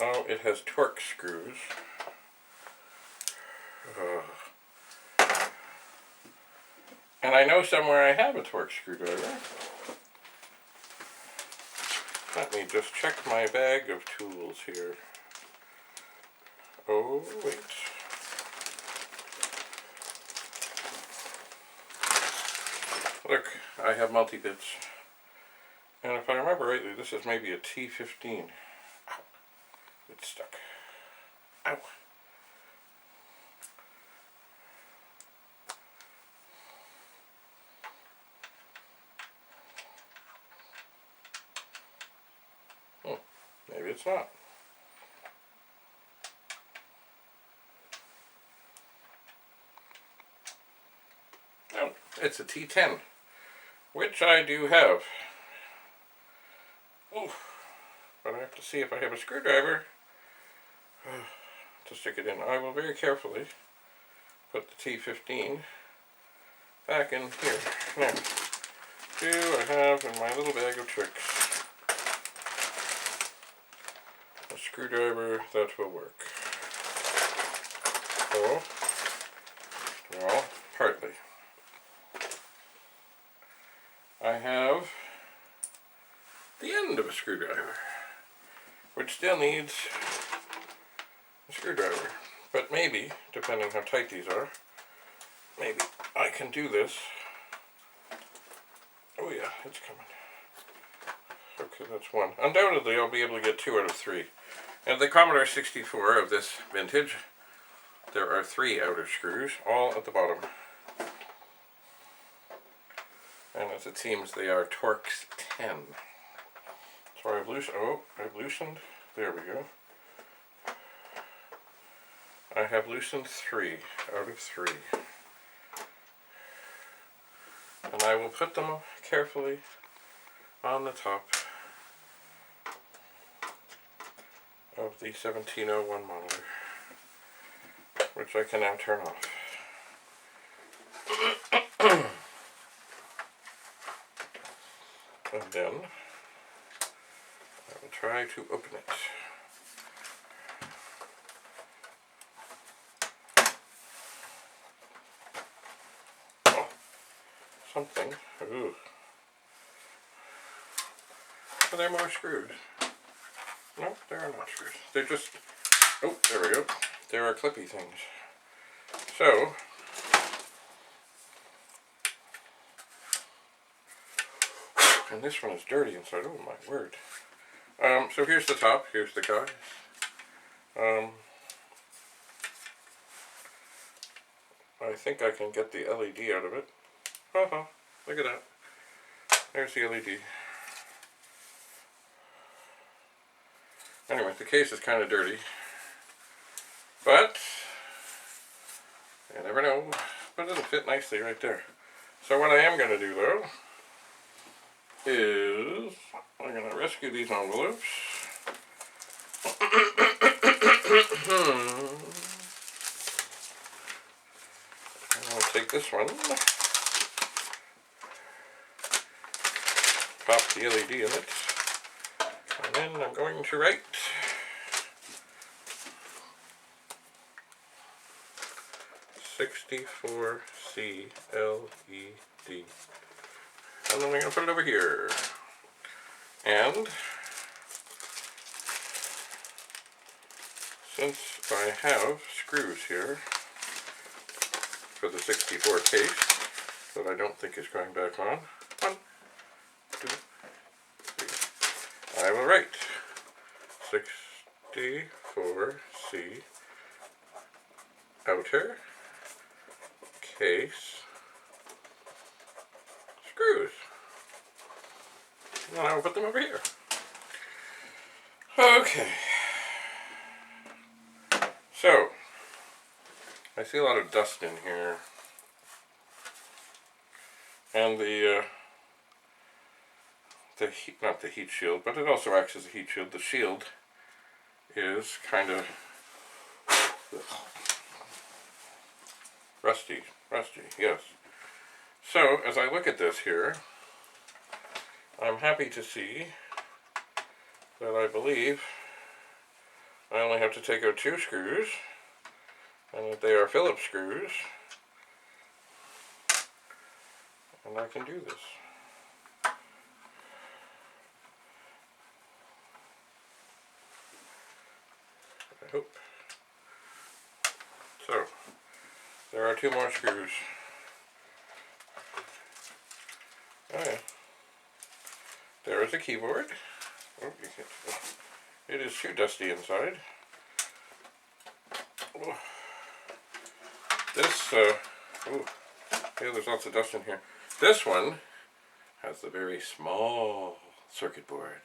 Speaker 1: oh, it has Torx screws. And I know somewhere I have a Torx screwdriver. Let me just check my bag of tools here. Oh, wait. Look, I have multi-bits. And if I remember rightly, this is maybe a T15. Ow. It's stuck. Ow. Maybe it's not. No, it's a T10, which I do have. Oof. But I have to see if I have a screwdriver to stick it in. I will very carefully put the T15 back in here. Now, do I have in my little bag of tricks a screwdriver that will work? Oh, well, partly. I have the end of a screwdriver, which still needs a screwdriver. But maybe, depending how tight these are, maybe I can do this. Oh yeah, it's coming. Okay, that's one. Undoubtedly, I'll be able to get 2 out of 3. And the Commodore 64 of this vintage, there are 3 outer screws, all at the bottom. And as it seems, they are Torx 10. So I've loosened, there we go. I have loosened 3 out of 3. And I will put them carefully on the top of the 1701 monitor, which I can now turn off. And then I will try to open it. Oh, something. Ooh. Are there more screws? No, there are not screws. They're just, oh, there we go. There are clippy things. So, and this one is dirty inside. Oh my word. So here's the top. Here's the guy. I think I can get the LED out of it. Haha, look at that. There's the LED. Anyway, the case is kind of dirty. But, you never know. But it'll fit nicely right there. So what I am going to do though, is I'm going to rescue these envelopes. I'll take this one, pop the LED in it, and then I'm going to write '64 CLED. And then I'm going to put it over here. And since I have screws here for the 64 case that I don't think is going back on, 1, 2, 3, I will write 64C outer case screws. And I will put them over here. Okay. So, I see a lot of dust in here. And the heat, not the heat shield, but it also acts as a heat shield. The shield is kind of rusty, yes. So, as I look at this here, I'm happy to see that I believe I only have to take out 2 screws, and that they are Phillips screws, and I can do this. I hope. So, there are 2 more screws. Oh yeah. There is a keyboard. Oh, you can't. It is too dusty inside. Oh. This, yeah, there's lots of dust in here. This one has the very small circuit board.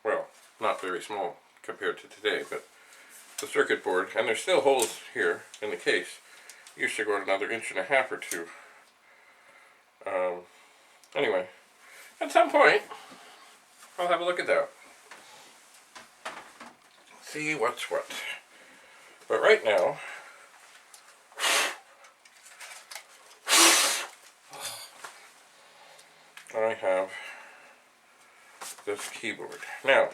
Speaker 1: Well, not very small compared to today, but the circuit board, and there's still holes here in the case. Used to go another 1.5 inches or 2. Anyway, at some point, I'll have a look at that. See what's what. But right now, I have this keyboard. Now,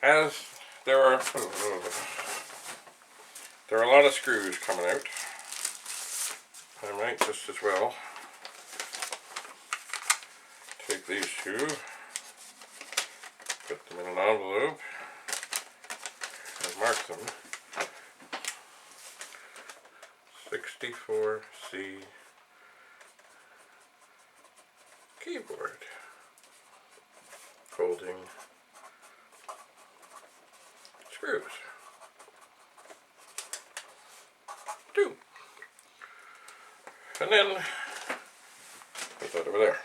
Speaker 1: as there are a lot of screws coming out, I might just as well take these 2, put them in an envelope, and mark them 64C keyboard holding screws. 2. And then put that over there.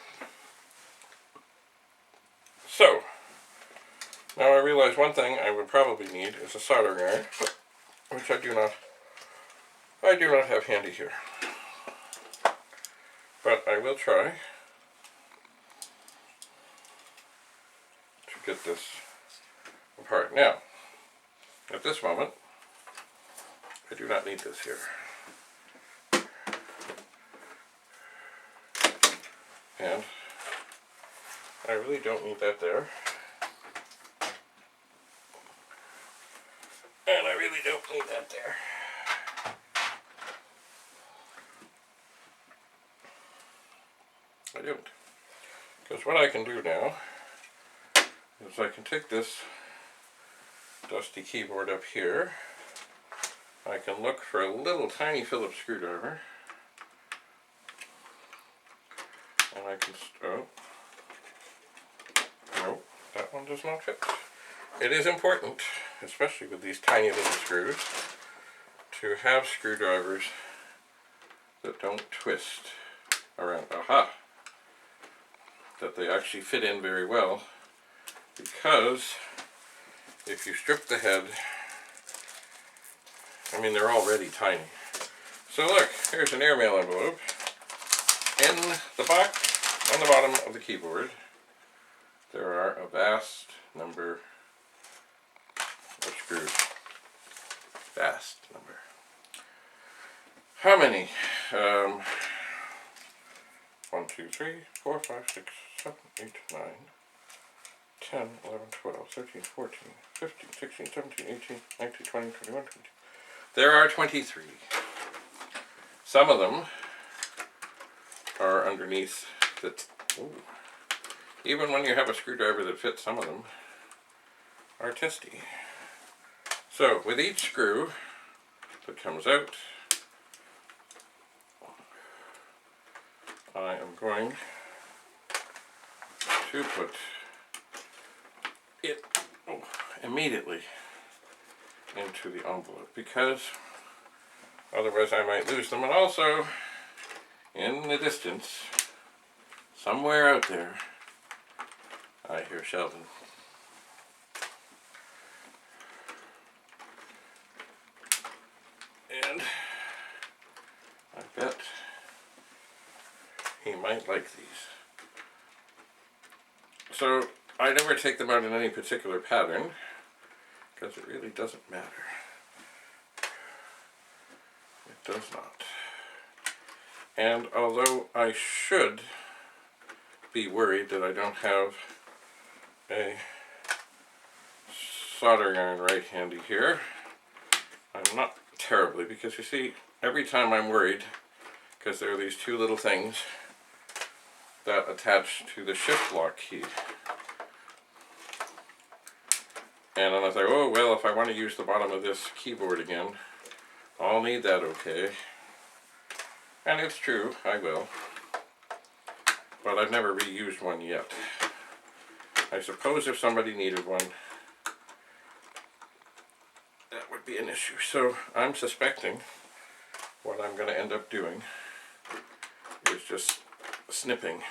Speaker 1: So, now I realize one thing I would probably need is a soldering iron, which I do not have handy here. but I will try to get this apart. Now, at this moment, I do not need this here. And I really don't need that there. And I really don't need that there. I don't. Because what I can do now is I can take this dusty keyboard up here. I can look for a little tiny Phillips screwdriver. And I can, oh, no, that one does not fit. It is important, especially with these tiny little screws, to have screwdrivers that don't twist around. Aha! That they actually fit in very well, because if you strip the head, I mean, they're already tiny. So look, here's an airmail envelope. In the box, on the bottom of the keyboard, there are a vast number of screws. Vast number. How many? 1, 2, 3, 4, 5, 6, 7, 8, 9, 10, 11, 12, 13, 14, 15, 16, 17, 18, 19, 20, 21, 22. There are 23. Some of them are underneath that. Ooh. Even when you have a screwdriver that fits, some of them are testy. So with each screw that comes out, I am going to put it immediately into the envelope, because otherwise I might lose them. And also, in the distance, somewhere out there, I hear Sheldon. And I bet he might like these. So I never take them out in any particular pattern, because it really doesn't matter. It does not. And although I should be worried that I don't have a soldering iron right handy here, I'm not terribly, because you see, every time I'm worried, because there are these two little things that attach to the shift lock key. And then I thought, oh well, if I want to use the bottom of this keyboard again, I'll need that, okay. And it's true, I will. But I've never reused one yet. I suppose if somebody needed one, that would be an issue. So I'm suspecting what I'm going to end up doing is just snipping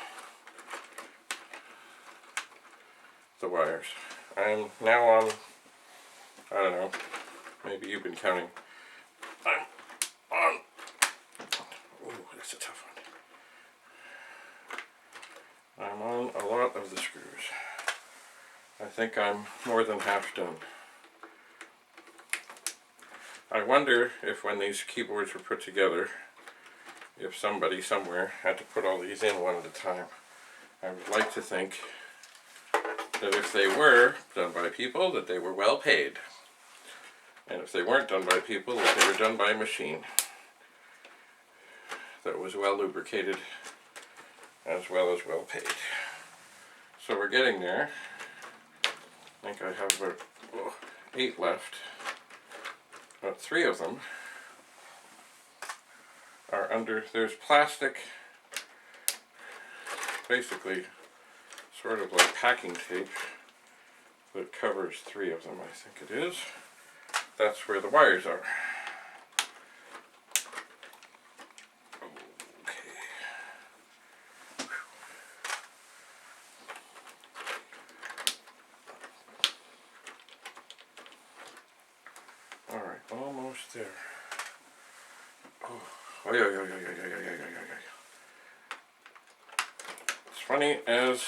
Speaker 1: the wires. I'm now on, I don't know, maybe you've been counting. I'm on, ooh, that's a tough one. I'm on a lot of the screws. I think I'm more than half done. I wonder if when these keyboards were put together, if somebody somewhere had to put all these in one at a time. I would like to think that if they were done by people, that they were well paid. And if they weren't done by people, that they were done by a machine that was well lubricated as well as well paid. So we're getting there. I think I have about 8 left. About 3 of them are under, there's plastic, basically sort of like packing tape that covers 3 of them, I think it is. That's where the wires are. Alright, almost there. Oh, yeah. funny as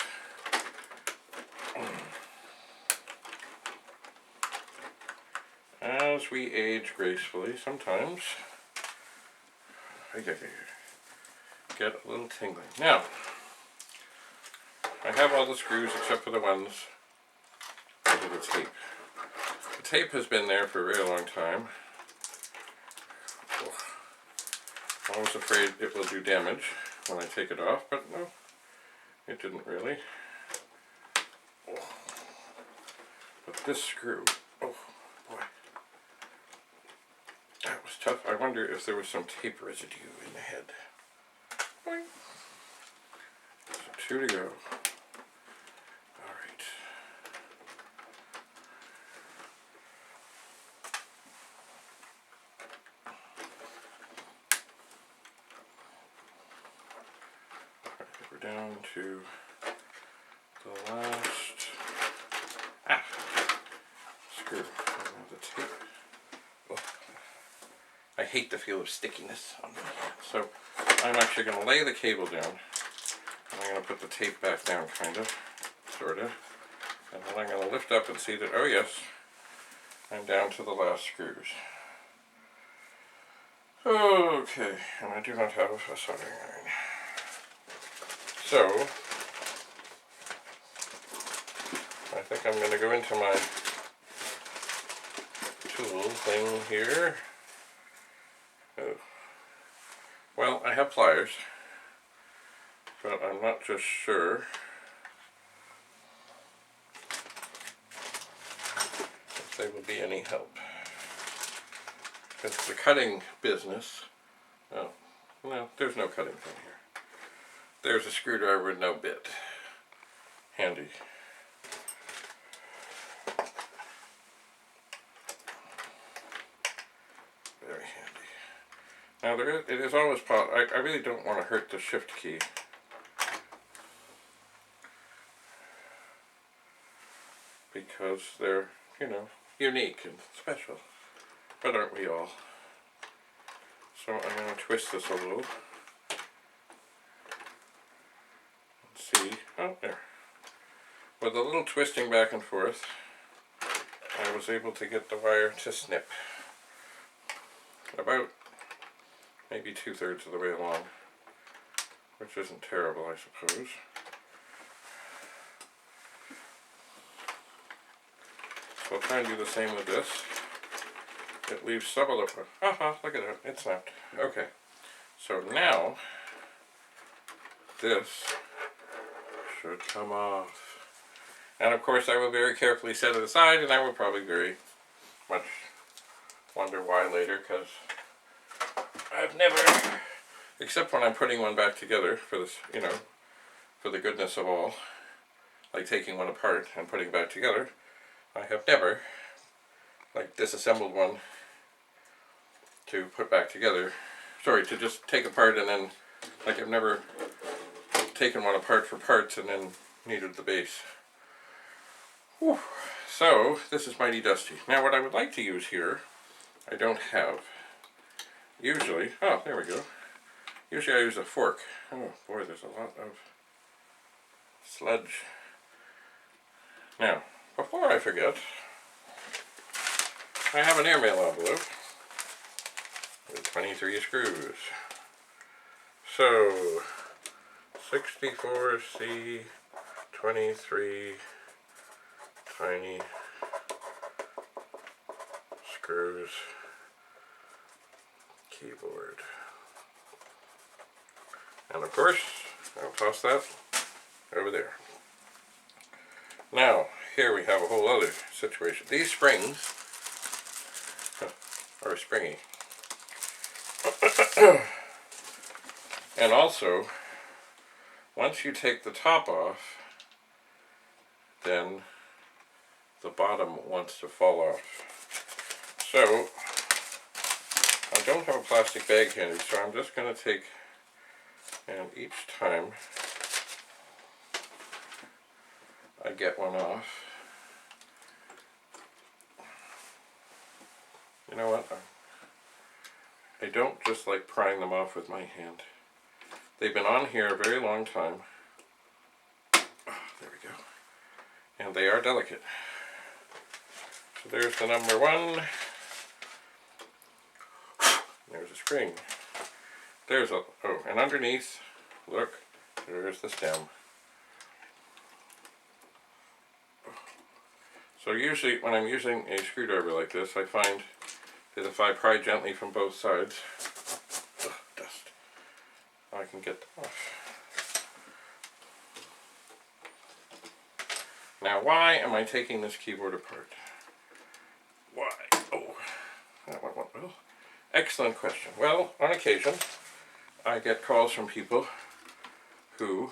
Speaker 1: we age gracefully, sometimes I get a little tingling. Now, I have all the screws except for the ones under the tape. The tape has been there for a very long time. I was afraid it will do damage when I take it off, but no, it didn't really. But this screw, oh boy, that was tough. I wonder if there was some tape residue in the head. Boing. So 2 to go. Alright. We're down to the last screw. The tape. Oh. I hate the feel of stickiness on my hand. So I'm actually going to lay the cable down. And I'm going to put the tape back down, kind of, sort of. And then I'm going to lift up and see that, oh yes, I'm down to the last screws. Okay, and I do not have a soldering iron. So, I think I'm going to go into my tool thing here. Oh. Well, I have pliers, but I'm not just sure if they will be any help. Because the cutting business, oh, no, there's no cutting thing here. There's a screwdriver with no bit. Handy. Very handy. Now it is always possible. I really don't want to hurt the shift key. Because they're, you know, unique and special. But aren't we all? So I'm going to twist this a little. See, oh there. With a little twisting back and forth, I was able to get the wire to snip. About maybe 2/3 of the way along, which isn't terrible, I suppose. So I'll try and do the same with this. It leaves some of the, aha, look at it, it snapped. Okay, so now this should come off. And of course I will very carefully set it aside, and I will probably very much wonder why later, because I've never, except when I'm putting one back together for this, you know, for the goodness of all, like taking one apart and putting it back together, I have never, like, disassembled one to put back together. Sorry, to just take apart and then, like, I've never taken one apart for parts and then needed the base. Whew. So, this is mighty dusty. Now what I would like to use here, I don't have. Usually, oh, there we go. Usually I use a fork. Oh boy, there's a lot of sludge. Now, before I forget, I have an airmail envelope with 23 screws. So, 64C 23 tiny screws, keyboard. And of course, I'll toss that over there. Now, here we have a whole other situation. These springs are springy. And also, once you take the top off, then the bottom wants to fall off. So, I don't have a plastic bag handy, so I'm just going to take, and each time I get one off, you know what, I don't just like prying them off with my hand. They've been on here a very long time, and they are delicate. So there's the number 1. There's a spring. There's a, oh, and underneath, look, there's the stem. So usually when I'm using a screwdriver like this, I find that if I pry gently from both sides, dust, I can get them off. Now, why am I taking this keyboard apart? Why? Oh, that one went well. Excellent question. Well, on occasion, I get calls from people who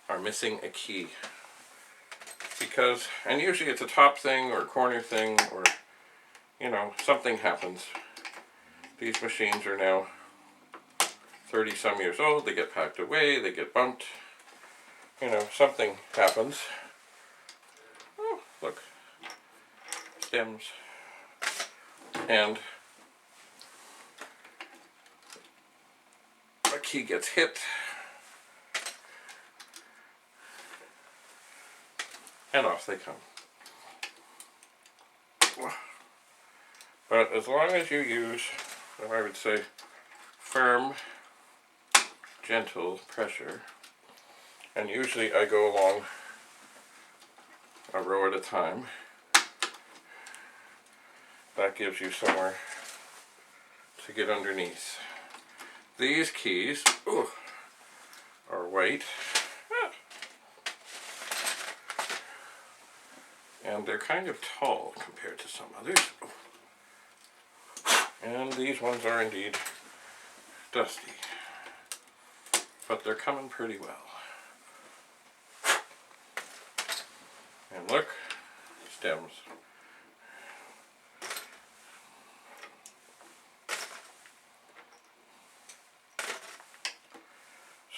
Speaker 1: are missing a key. Because, and usually it's a top thing or a corner thing or, you know, something happens. These machines are now 30 some years old, they get packed away, they get bumped, you know, something happens. Oh, look, stems. And a key gets hit, and off they come. But as long as you use, I would say, firm, gentle pressure, and usually I go along a row at a time, that gives you somewhere to get underneath. These keys are white, and they're kind of tall compared to some others. And these ones are indeed dusty, but they're coming pretty well. And look, stems.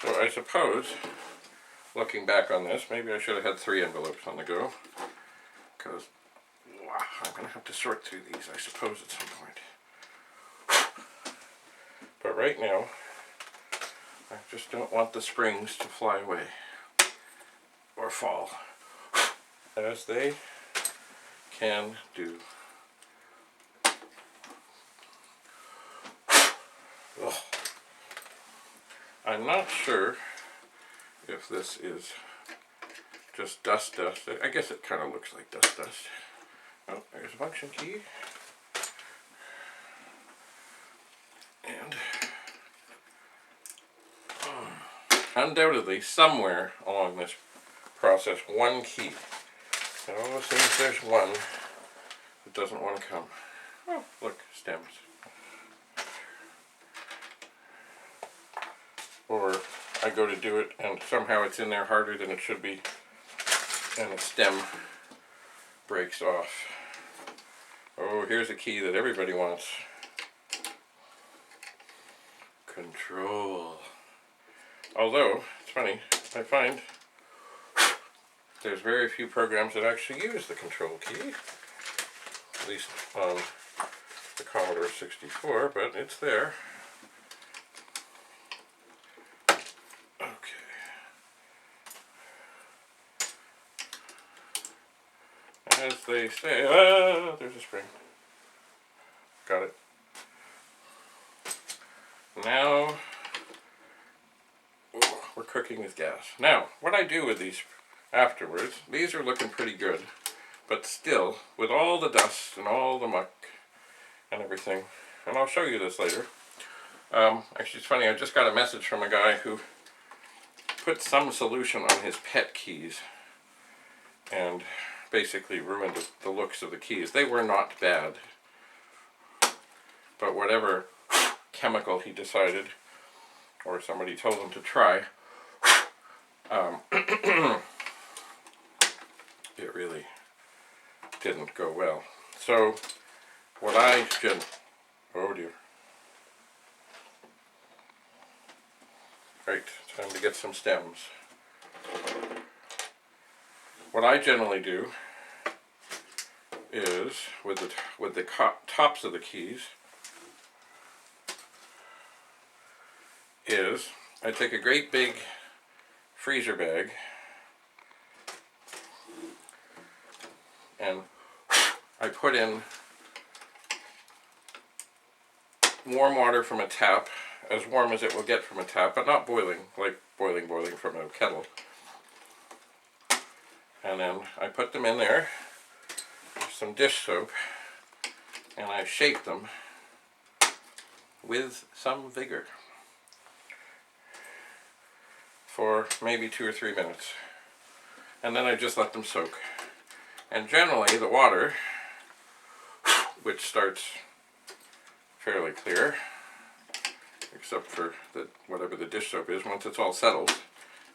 Speaker 1: So I suppose, looking back on this, maybe I should have had 3 envelopes on the go, because I'm going to have to sort through these, I suppose, at some point. But right now, I just don't want the springs to fly away or fall, as they can do. Ugh. I'm not sure if this is just dust. I guess it kind of looks like dust. Oh, there's a function key. And undoubtedly, somewhere along this process, one key. It almost seems there's one that doesn't want to come. Oh, look, stems. Or I go to do it and somehow it's in there harder than it should be, and the stem breaks off. Oh, here's a key that everybody wants. Control. Although, it's funny, I find there's very few programs that actually use the control key, at least on the Commodore 64, but it's there. Okay. As they say, there's a spring. Got it. Now, we're cooking with gas. Now, what I do with these afterwards, these are looking pretty good, but still, with all the dust and all the muck and everything, and I'll show you this later. Actually, it's funny, I just got a message from a guy who put some solution on his pet keys and basically ruined the looks of the keys. They were not bad, but whatever chemical he decided, or somebody told him to try, it really didn't go well. So what I should, oh dear. Right, time to get some stems. What I generally do is, with the tops of the keys, is I take a great big freezer bag and I put in warm water from a tap, as warm as it will get from a tap, but not boiling, like boiling from a kettle. And then I put them in there, some dish soap, and I shake them with some vigor for maybe 2 or 3 minutes. And then I just let them soak. And generally the water, which starts fairly clear, except for whatever the dish soap is, once it's all settled,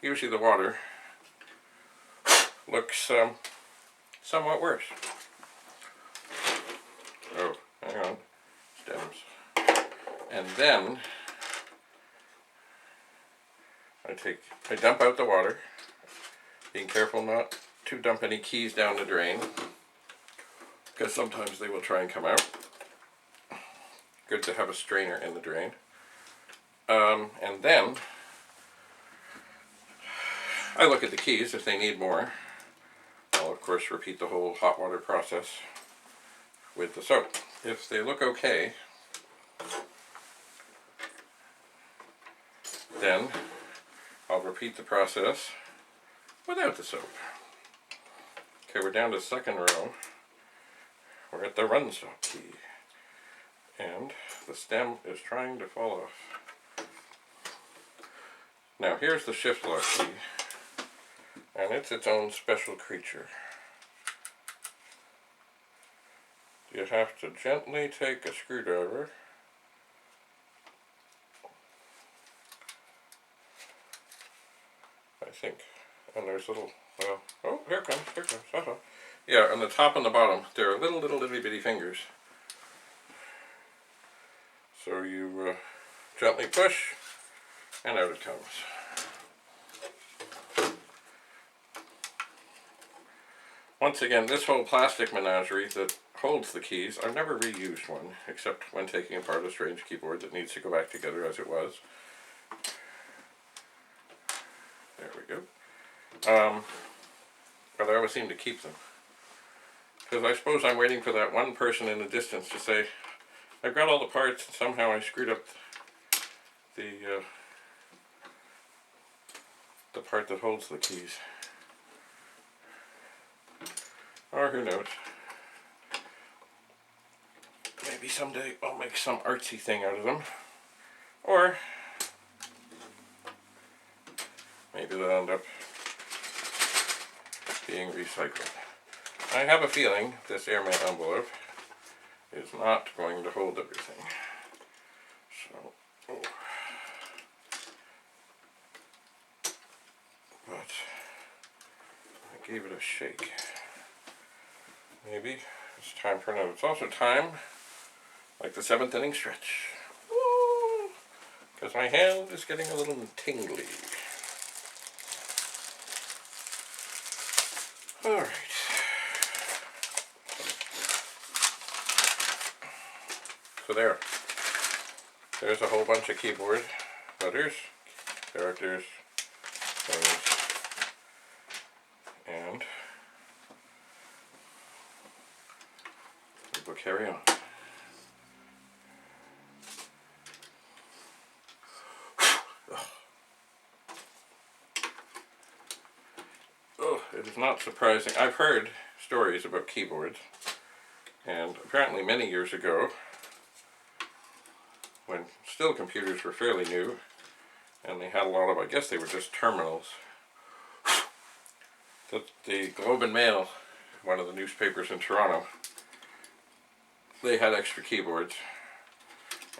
Speaker 1: usually the water looks somewhat worse. Oh, hang on, stems. And then I dump out the water, being careful not to dump any keys down the drain, because sometimes they will try and come out. Good to have a strainer in the drain. And then I look at the keys if they need more. I'll of course repeat the whole hot water process with the soap. If they look okay, then I'll repeat the process without the soap. Okay, we're down to the second row. We're at the run stop key. And the stem is trying to fall off. Now here's the shift lock key. And it's its own special creature. You have to gently take a screwdriver I think. And there's little, well, oh, here it comes, uh-huh. Yeah, on the top and the bottom, there are little bitty fingers. So you gently push, and out it comes. Once again, this whole plastic menagerie that holds the keys, I've never reused one, except when taking apart a strange keyboard that needs to go back together as it was. There we go. But I always seem to keep them. Because I suppose I'm waiting for that one person in the distance to say, I've got all the parts and somehow I screwed up the part that holds the keys. Or who knows. Maybe someday I'll make some artsy thing out of them. Or maybe they'll end up being recycled. I have a feeling this airmail envelope is not going to hold everything. So, oh. But I gave it a shake. Maybe it's time for another. It's also time, like the 7th inning stretch. Because my hand is getting a little tingly. Alright. So there's a whole bunch of keyboard letters, characters, things, and we'll carry on. Oh, it is not surprising. I've heard stories about keyboards, and apparently many years ago, when still computers were fairly new, and they had a lot of, I guess they were just terminals, that the Globe and Mail, one of the newspapers in Toronto, they had extra keyboards,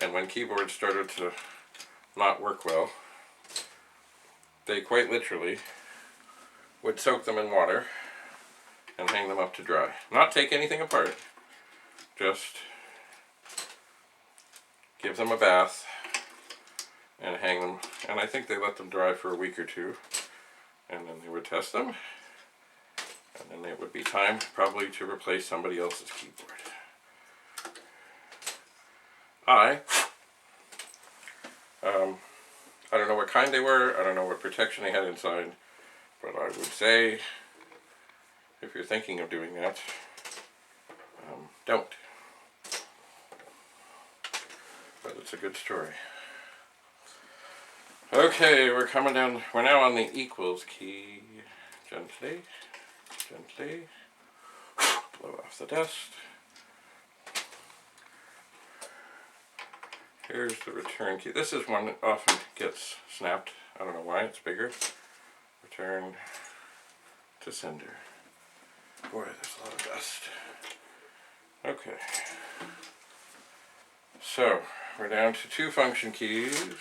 Speaker 1: and when keyboards started to not work well, they quite literally would soak them in water and hang them up to dry. Not take anything apart, just give them a bath and hang them, and I think they let them dry for a week or two, and then they would test them, and then it would be time probably to replace somebody else's keyboard. I don't know what kind they were, I don't know what protection they had inside, but I would say, if you're thinking of doing that, don't. But it's a good story. Okay, we're coming down. We're now on the equals key. Gently, gently. Blow off the dust. Here's the return key. This is one that often gets snapped. I don't know why, it's bigger. Return to sender. Boy, there's a lot of dust. Okay. So, we're down to 2 function keys.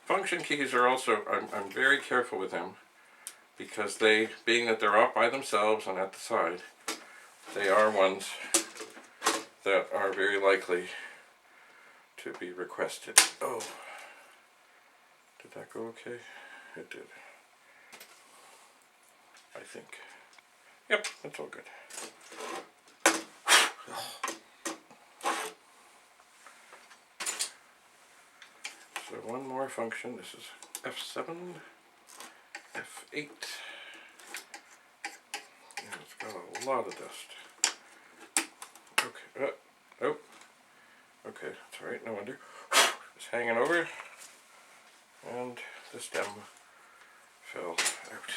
Speaker 1: Function keys are also, I'm very careful with them because they, being that they're off by themselves and at the side, they are ones that are very likely to be requested. Oh, did that go okay? It did. I think. Yep, that's all good. So one more function. This is F7, F8. And it's got a lot of dust. Okay. Oh. Okay, that's alright, no wonder. It's hanging over. And the stem fell out.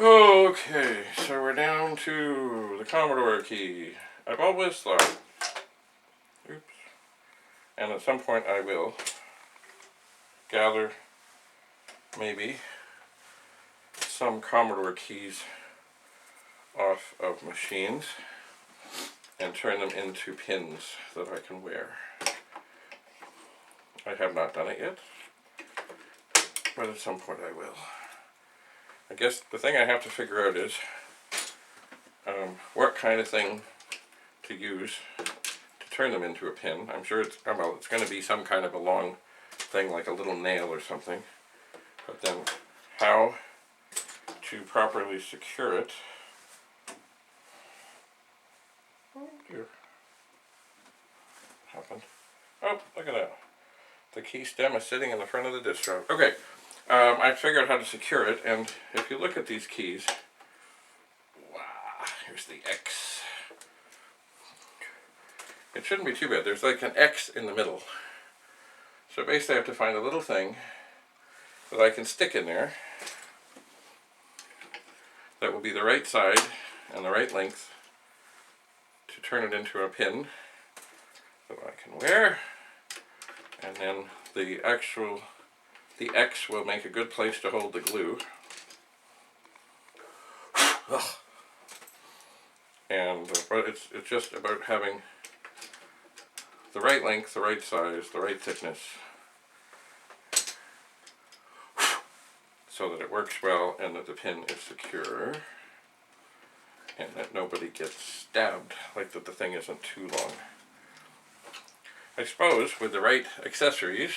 Speaker 1: Okay, so we're down to the Commodore key. I've always thought, oops, and at some point I will gather maybe some Commodore keys off of machines and turn them into pins that I can wear. I have not done it yet, but at some point I will. I guess the thing I have to figure out is what kind of thing to use to turn them into a pin. I'm sure it's going to be some kind of a long thing like a little nail or something, but then how to properly secure it. Oh dear. What happened? Oh, look at that. The key stem is sitting in the front of the disk drive. Okay. I figured out how to secure it, and if you look at these keys, wow, here's the X. It shouldn't be too bad. There's like an X in the middle. So basically I have to find a little thing that I can stick in there that will be the right side and the right length to turn it into a pin that I can wear, and then the X will make a good place to hold the glue. And but it's just about having the right length, the right size, the right thickness, so that it works well and that the pin is secure and that nobody gets stabbed, like that the thing isn't too long. I suppose with the right accessories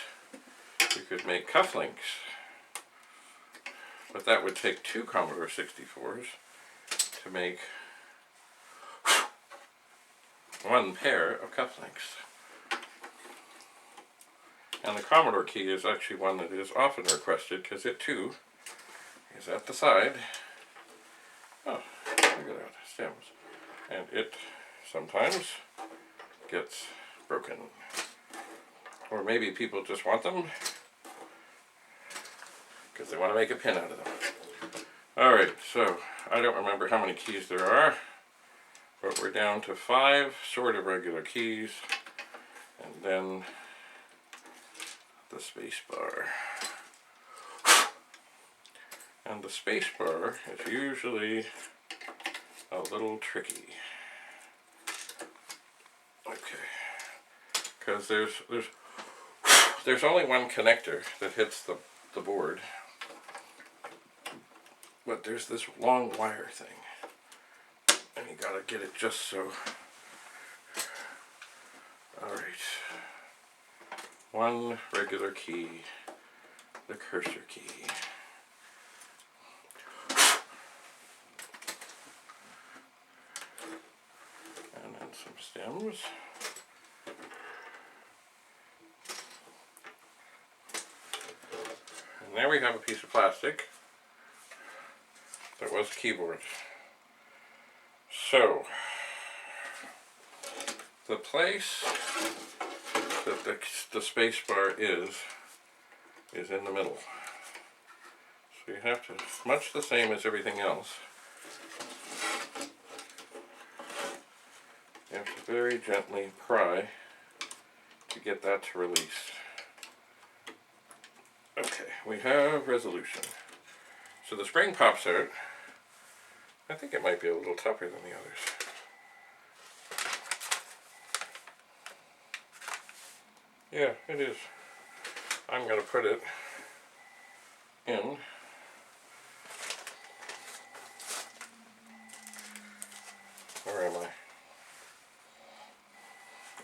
Speaker 1: you could make cufflinks, but that would take 2 Commodore 64s to make 1 pair of cufflinks. And the Commodore key is actually one that is often requested because it too is at the side. Oh, look at that, stems. And it sometimes gets broken. Or maybe people just want them because they want to make a pin out of them. Alright, so I don't remember how many keys there are, but we're down to 5 sort of regular keys, and then the space bar. And the space bar is usually a little tricky. Okay, because there's only one connector that hits the board, but there's this long wire thing, and you gotta get it just so. Alright, 1 regular key, the cursor key. And then some stems. And there we have a piece of plastic that was a keyboard. So, the place that the space bar is in the middle. So you have to, much the same as everything else, you have to very gently pry to get that to release. Okay, we have resolution. So the spring pops out. I think it might be a little tougher than the others. Yeah, it is. I'm going to put it in. Where am I?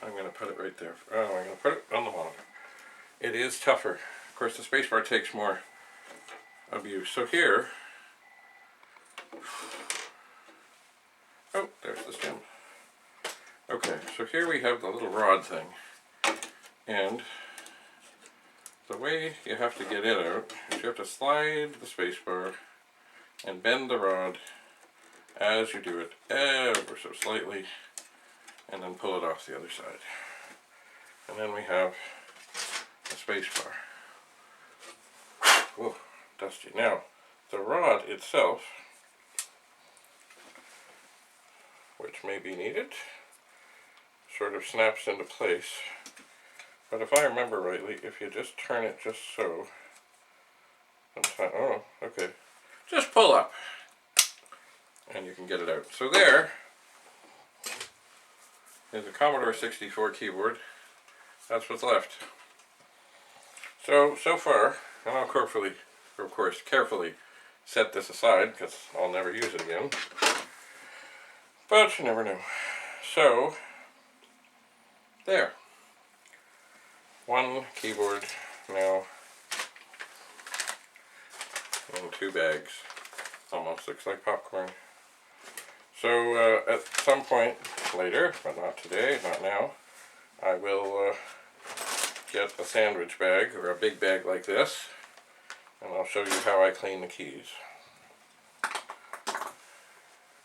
Speaker 1: I'm going to put it right there. Oh, I'm going to put it on the monitor. It is tougher. Of course, the spacebar takes more of you. So here, oh, there's the stem. Okay, so here we have the little rod thing. And the way you have to get it out is you have to slide the spacebar and bend the rod as you do it ever so slightly, and then pull it off the other side. And then we have the spacebar. Whoa, dusty. Now, the rod itself, which may be needed, sort of snaps into place. But if I remember rightly, if you just turn it just so, oh, okay, just pull up, and you can get it out. So there is a Commodore 64 keyboard. That's what's left. So far, and I'll of course, carefully set this aside, because I'll never use it again. But you never know. So, there. One keyboard now in 2 bags. Almost looks like popcorn. So at some point later, but not today, not now, I will get a sandwich bag or a big bag like this, and I'll show you how I clean the keys.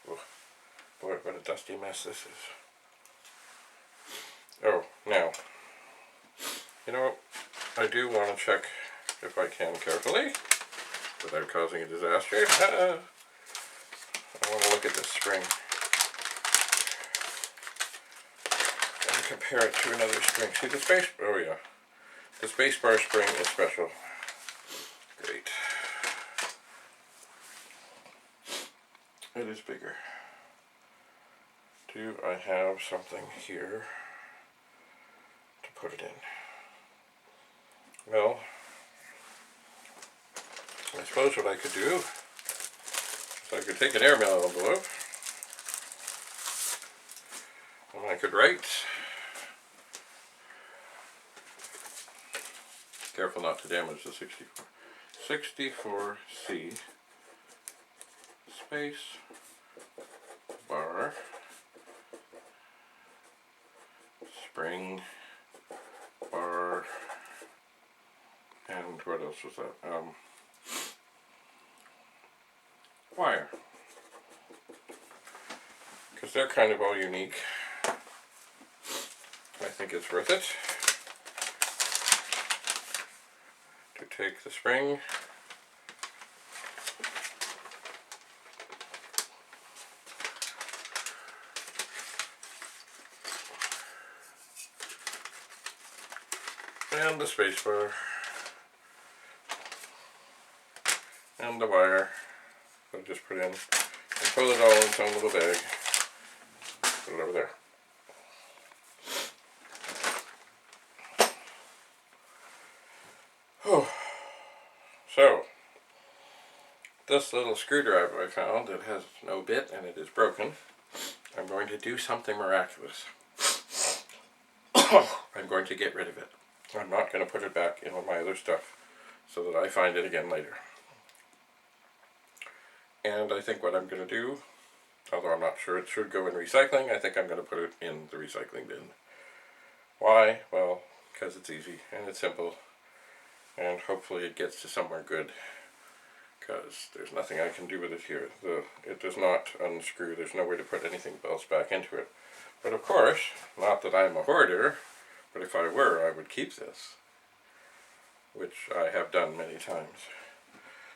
Speaker 1: Oh, boy, what a dusty mess this is. Oh, now, you know, I do want to check, if I can carefully, without causing a disaster. I want to look at this spring and compare it to another spring. See the space, oh yeah, the spacebar spring is special. Great. It is bigger. Do I have something here to put it in? Well, I suppose what I could do is I could take an airmail envelope and I could write, careful not to damage the 64, 64C space bar spring bar, and what else was that? Wire, because they're kind of all unique. I think it's worth it to take the spring and the spacebar and the wire that I just put in, and pull it all in its own little bag. Put it over there. Oh. So, this little screwdriver I found, it has no bit and it is broken. I'm going to do something miraculous. I'm going to get rid of it. I'm not going to put it back in all my other stuff so that I find it again later. And I think what I'm going to do, although I'm not sure it should go in recycling, I think I'm going to put it in the recycling bin. Why? Well, because it's easy and it's simple, and hopefully it gets to somewhere good. because there's nothing I can do with it here. It does not unscrew. There's no way to put anything else back into it. But of course, not that I'm a hoarder, but if I were, I would keep this, which I have done many times.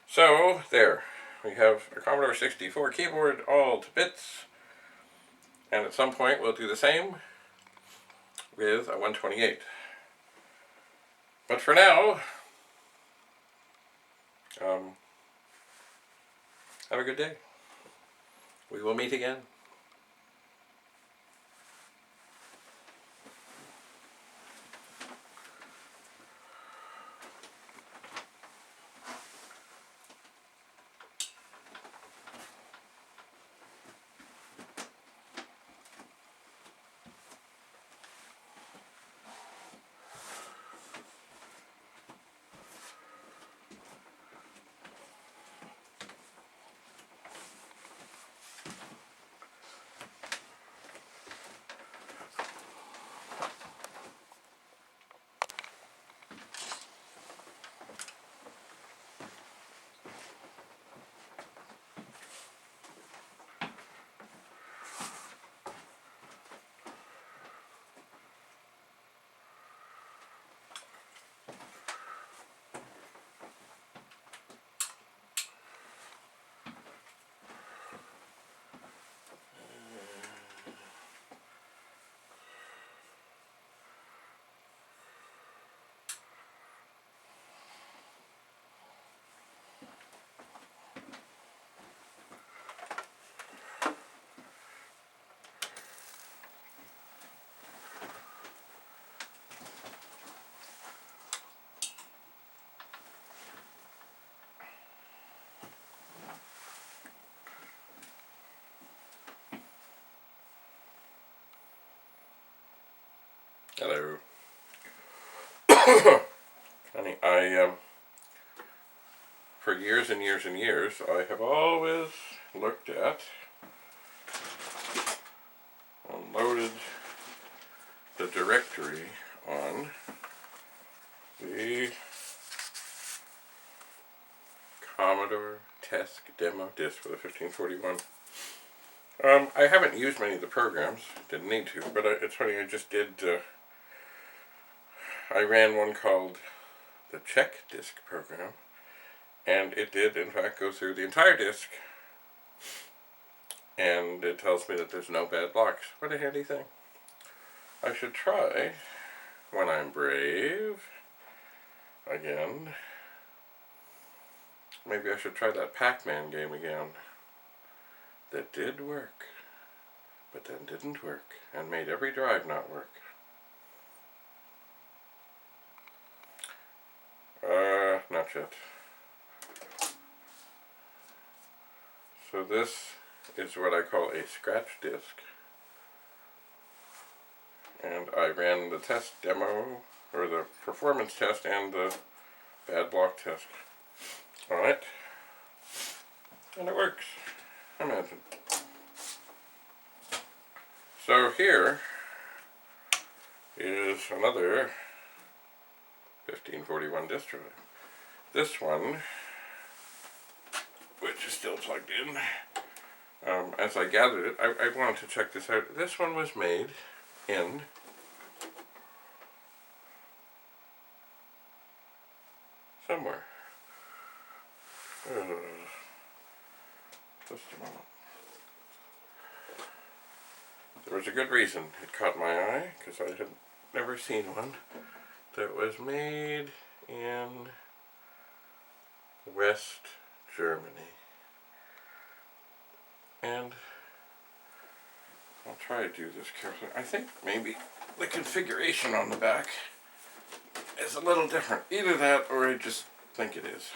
Speaker 1: So, there. We have a Commodore 64 keyboard all to bits, and at some point we'll do the same with a 128. But for now, have a good day. We will meet again. Hello. Honey, for years and years and years, I have always looked at, unloaded the directory on the Commodore Test Demo Disc for the 1541. I haven't used many of the programs, didn't need to, but it's funny, I just did, I ran one called the Check Disk program, and it did in fact go through the entire disk, and it tells me that there's no bad blocks. What a handy thing. I should try, when I'm brave, again. Maybe I should try that Pac-Man game again. That did work, but then didn't work, and made every drive not work. Not yet. So this is what I call a scratch disk. And I ran the test demo, or the performance test, and the bad block test on it. And it works. Imagine. So here is another 1541 disk drive. This one, which is still plugged in, as I gathered it, I wanted to check this out. This one was made in somewhere. Just a moment. There was a good reason it caught my eye, because I had never seen one that was made in West Germany. And I'll try to do this carefully. I think maybe the configuration on the back is a little different. Either that, or I just think it is.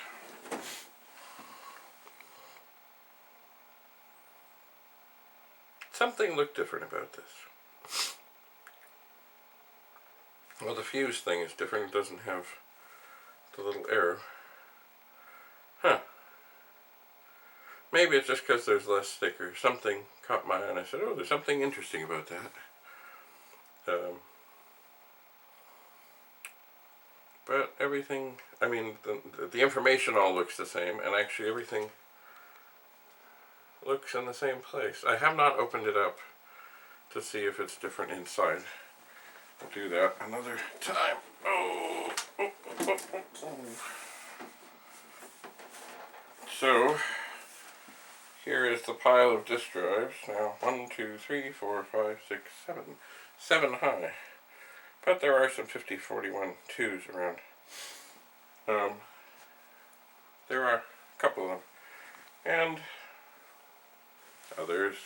Speaker 1: Something looked different about this. Well, the fuse thing is different. It doesn't have the little arrow. Huh. Maybe it's just because there's less sticker. Something caught my eye and I said, oh, there's something interesting about that. But everything, I mean, the information all looks the same, and actually everything looks in the same place. I have not opened it up to see if it's different inside. I'll do that another time. Oh, oh, oh, oh, oh. So, here is the pile of disk drives. Now, 1, 2, 3, 4, 5, 6, 7. 7 high. But there are some 5041 2s around. There are a couple of them. And others.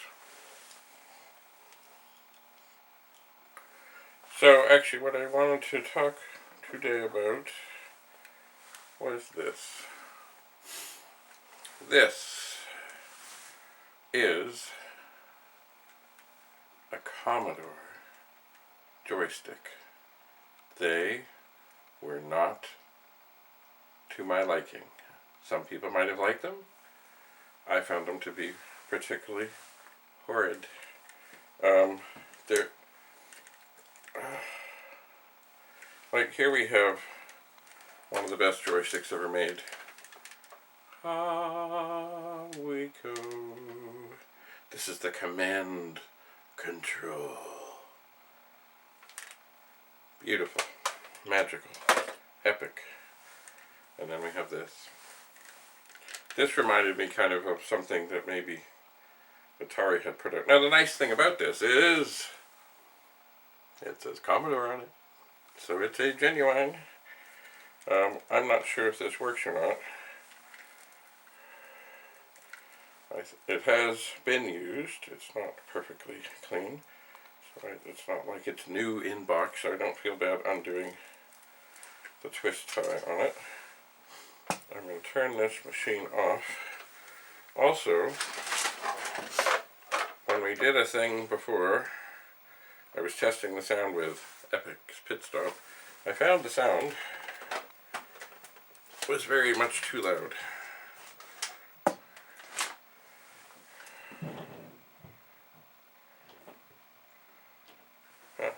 Speaker 1: So, actually, what I wanted to talk today about was this. This is a Commodore joystick. They were not to my liking. Some people might have liked them. I found them to be particularly horrid. They're like, here we have one of the best joysticks ever made. Ah, we go. This is the Command Control. Beautiful, magical, epic. And then we have this. This reminded me kind of something that maybe Atari had put out. Now, the nice thing about this is it says Commodore on it. So it's a genuine. I'm not sure if this works or not. It has been used. It's not perfectly clean. So it's not like it's new in box, so I don't feel bad undoing the twist tie on it. I'm going to turn this machine off. Also, when we did a thing before, I was testing the sound with Epic's Pit Stop. I found the sound was very much too loud. Huh.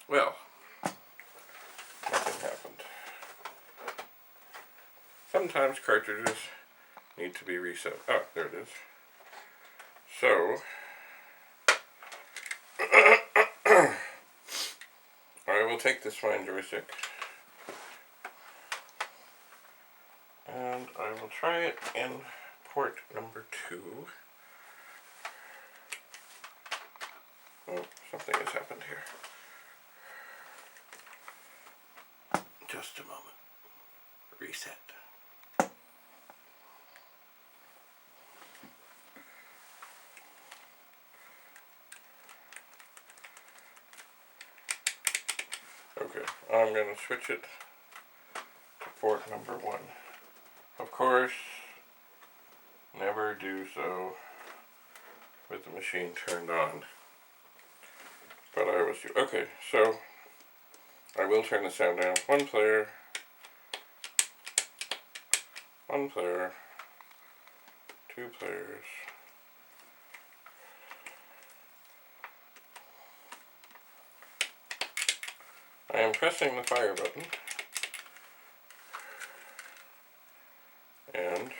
Speaker 1: Well, nothing happened. Sometimes cartridges need to be reset. Oh, there it is. So, I will take this fine joystick and I will try it in port number 2. Oh, something has happened here. Just a moment. Reset. Okay, I'm going to switch it to port number 1. Of course, never do so with the machine turned on. But I always do. Okay, so I will turn the sound down. 1 player, 1 player, 2 players. I am pressing the fire button, and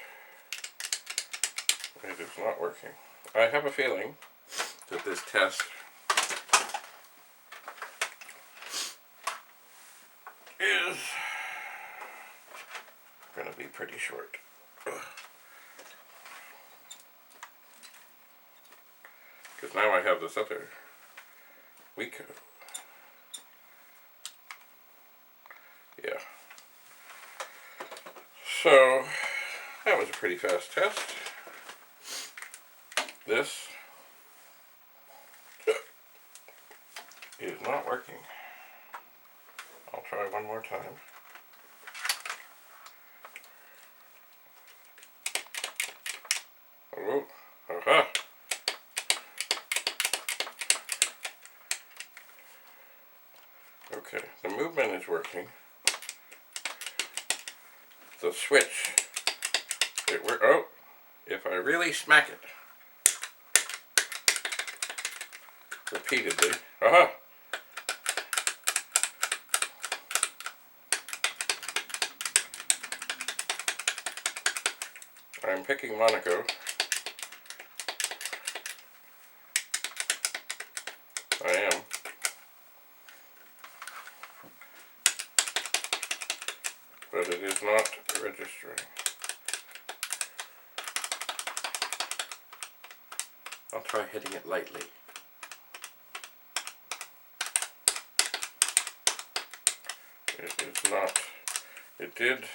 Speaker 1: it is not working. I have a feeling that this test is going to be pretty short. Because now I have this other Wiko. Yeah. So, that was a pretty fast test. This is not working. I'll try one more time. Oh, aha! Okay, the movement is working. The switch, oh, if I really smack it repeatedly, aha! I'm picking Monaco. I am. But it is not registering. I'll try hitting it lightly. It is not. It did.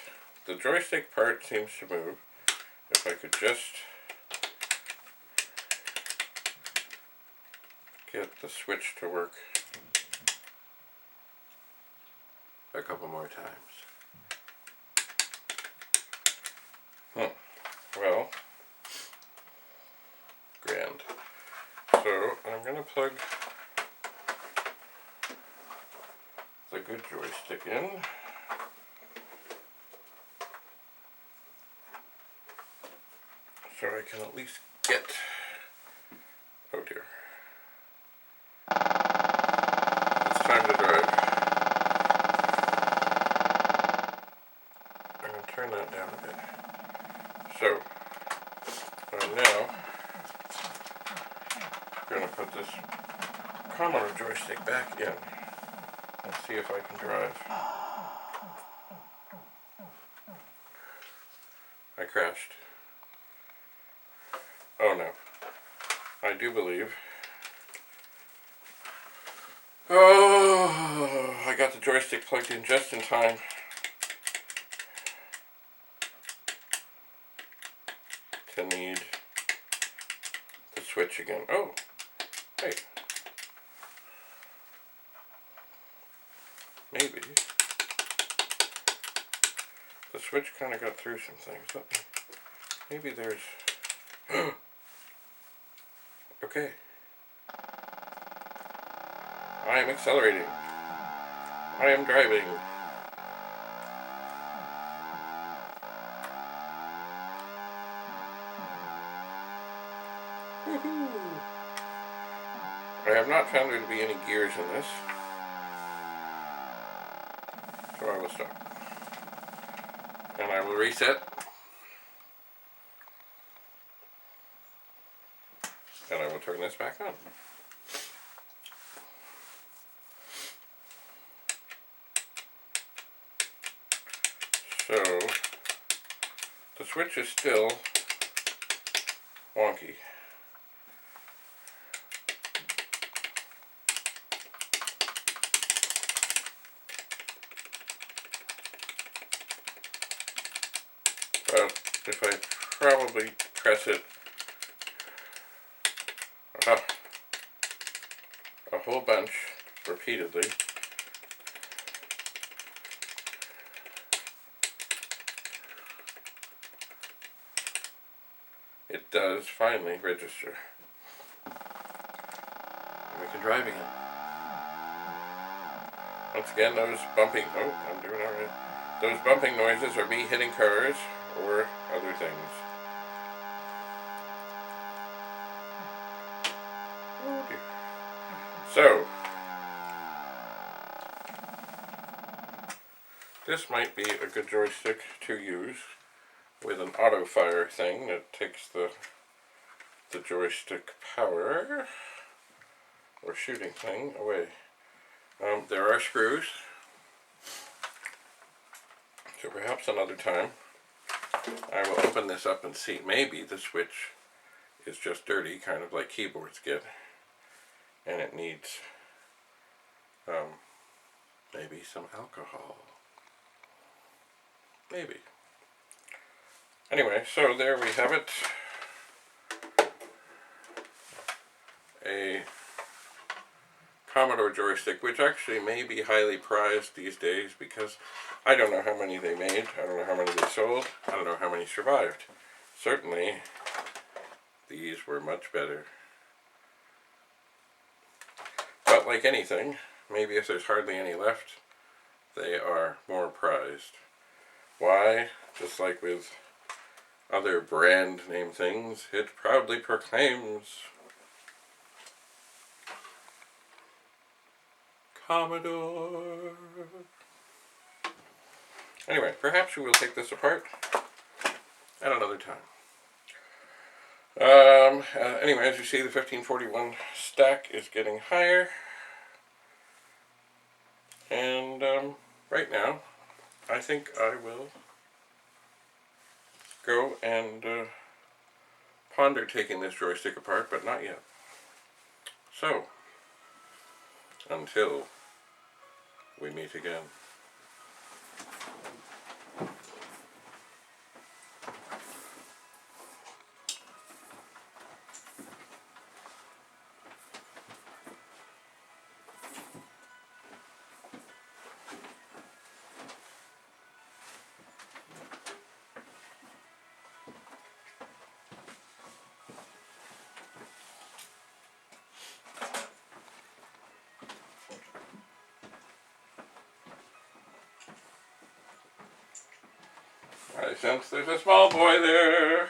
Speaker 1: The joystick part seems to move. If I could just get the switch to work a couple more times. Well, grand. So I'm going to plug the good joystick in. So I can at least get, oh dear, it's time to drive. I'm going to turn that down a bit. So, I'm now going to put this Commodore joystick back in and see if I can drive. I crashed. Oh no. I do believe. Oh, I got the joystick plugged in just in time. To need the switch again. Oh, hey. Maybe. The switch kind of got through some things. Maybe there's... Okay. I am accelerating. I am driving. Woohoo! I have not found there to be any gears in this, so I will stop. And I will reset. And I will turn this back on. So, the switch is still wonky. But if I probably press it a whole bunch repeatedly, it does finally register. And we can drive again. Once again, those bumping, oh, I'm doing alright. Those bumping noises are me hitting cars or other things. Oh dear. So, this might be a good joystick to use with an auto fire thing that takes the joystick power or shooting thing away. There are screws, so perhaps another time I will open this up and see. Maybe the switch is just dirty, kind of like keyboards get, and it needs maybe some alcohol. Maybe. Anyway, so there we have it. A Commodore joystick, which actually may be highly prized these days because I don't know how many they made, I don't know how many they sold, I don't know how many survived. Certainly, these were much better. But like anything, maybe if there's hardly any left, they are more prized. Why? Just like with other brand name things, it proudly proclaims Commodore. Anyway, perhaps we will take this apart at another time. Anyway, as you see, the 1541 stack is getting higher. And right now, I think I will go and ponder taking this joystick apart, but not yet. So, until we meet again. I sense there's a small boy there.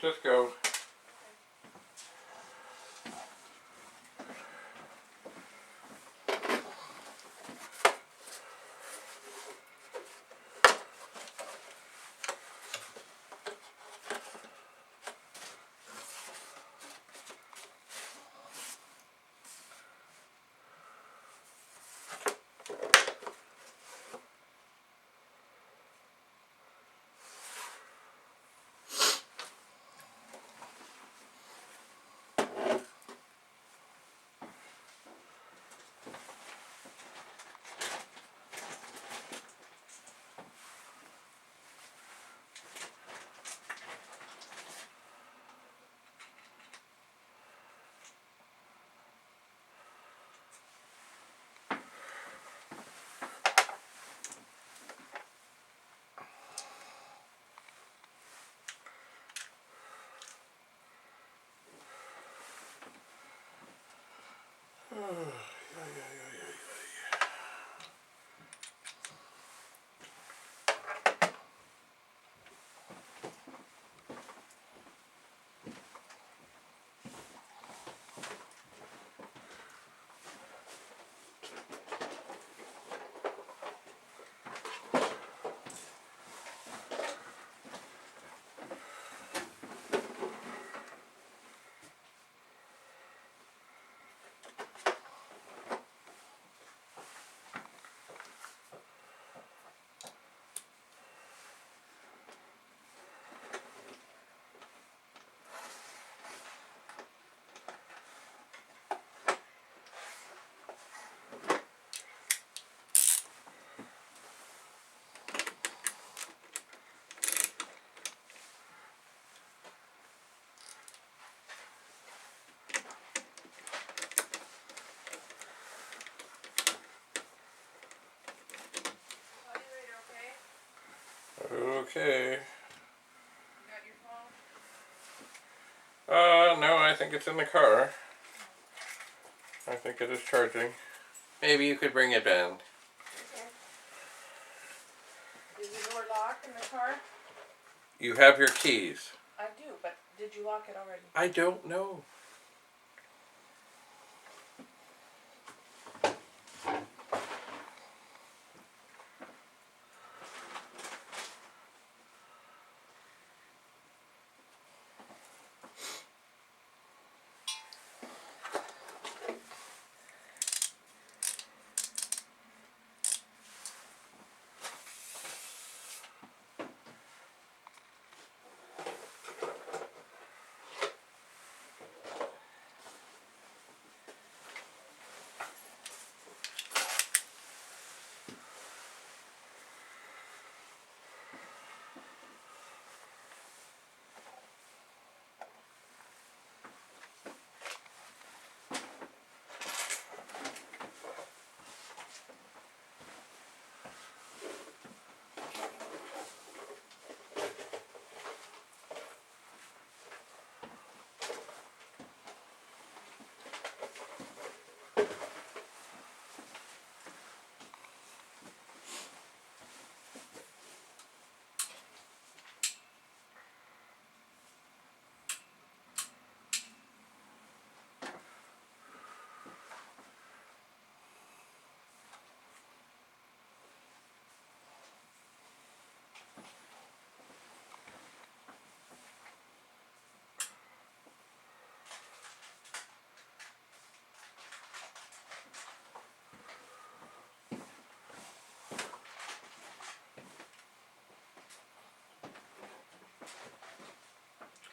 Speaker 1: just go. Okay.
Speaker 2: You got your phone?
Speaker 1: No, I think it's in the car. I think it is charging. Maybe you could bring it down.
Speaker 2: Okay. Is the door locked in the car?
Speaker 1: You have your keys.
Speaker 2: I do, but did you lock it already?
Speaker 1: I don't know.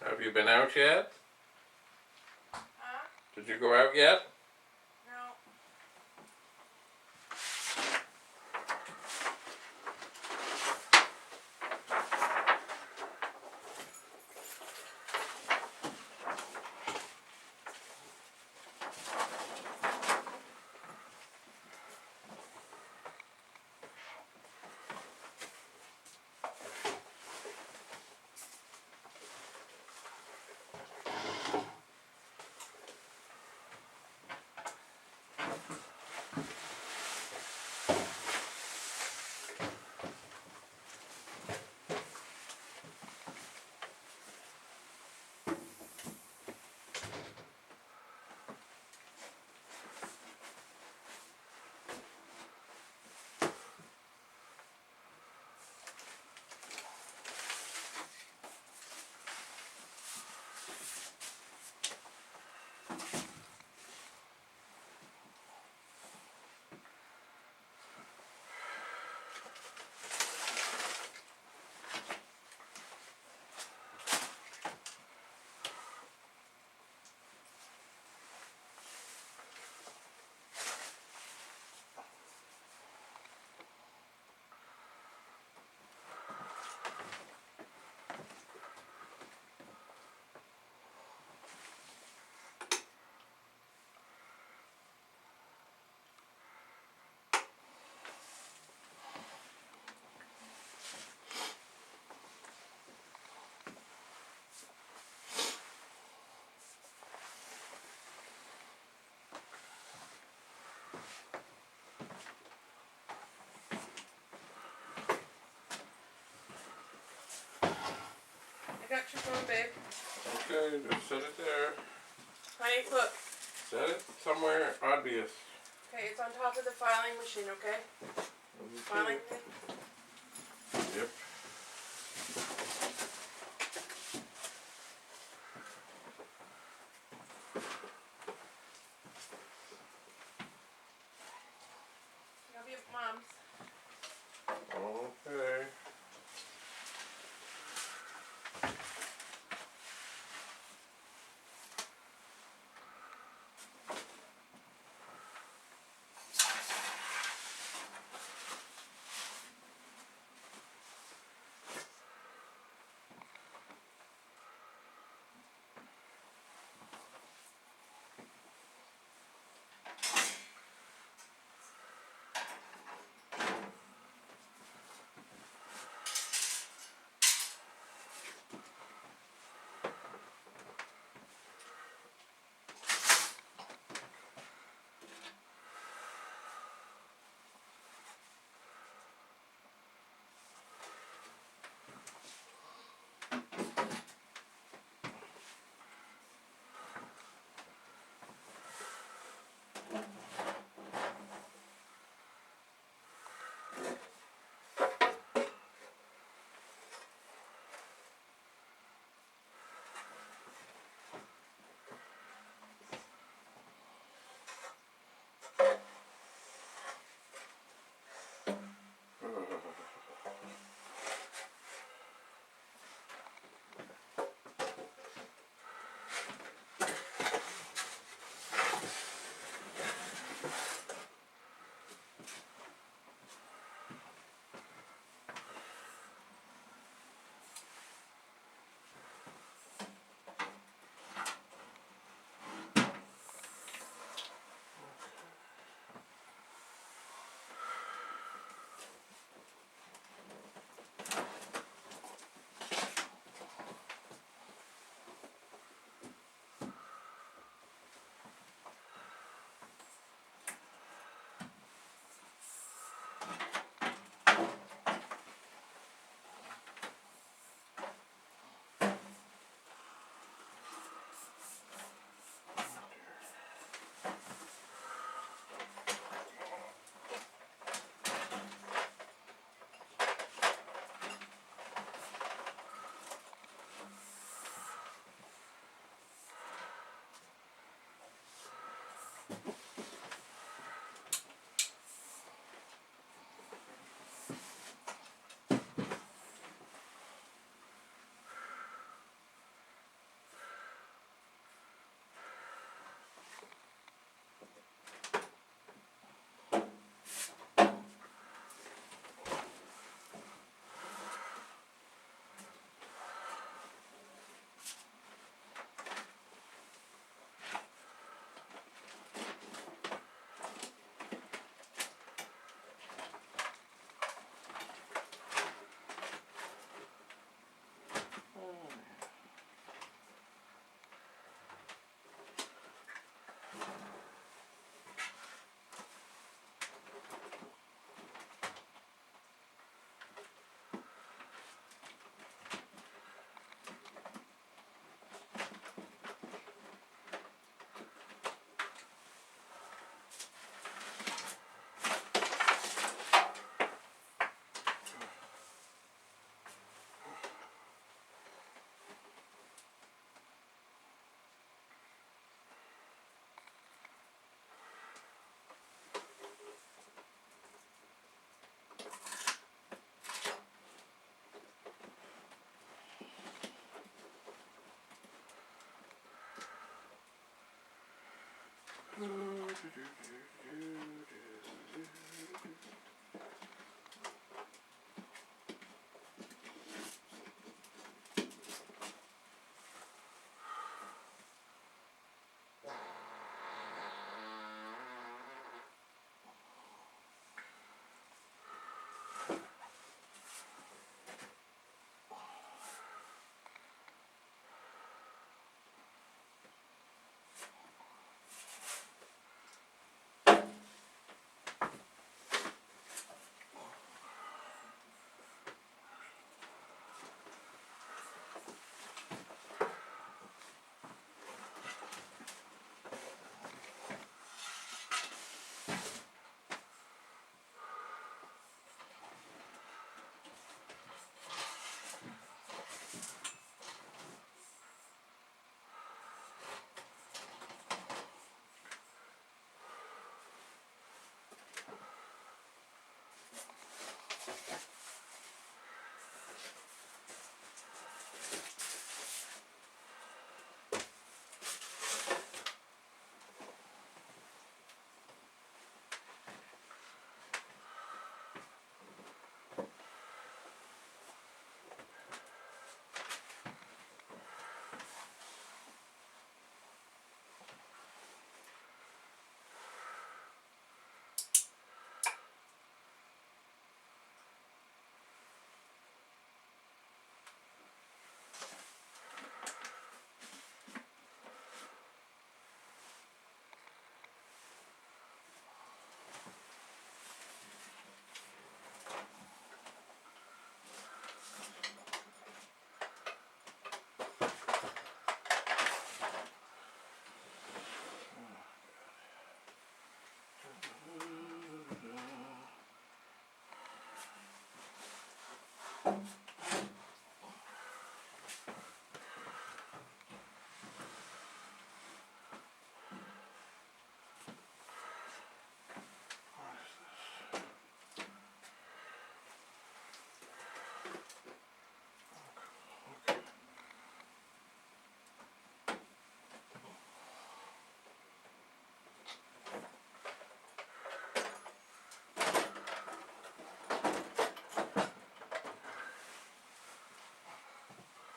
Speaker 1: Have you been out yet?
Speaker 2: Huh?
Speaker 1: Did you go out yet?
Speaker 2: No. got your phone, babe.
Speaker 1: Okay, just set it there.
Speaker 2: Honey, look.
Speaker 1: Set it somewhere obvious.
Speaker 2: Okay, it's on top of the filing machine, okay? Filing thing?
Speaker 1: Yep.
Speaker 2: You'll be at Mom's.
Speaker 1: Okay.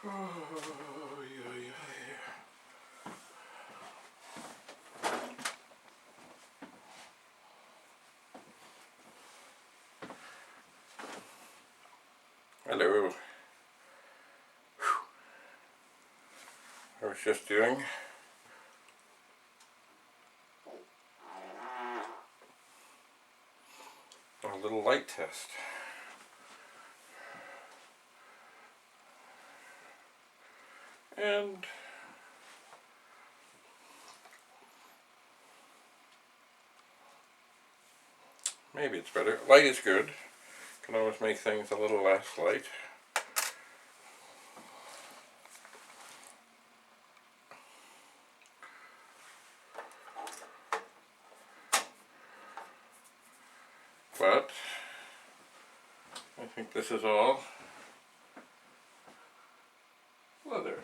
Speaker 1: Oh, yeah, yeah. Hello. I was just doing a little light test. And maybe it's better. Light is good. Can always make things a little less light. But I think this is all leather.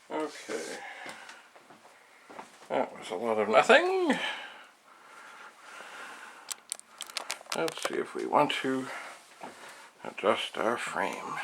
Speaker 1: Okay. That was a lot of nothing. Let's see if we want to adjust our frame.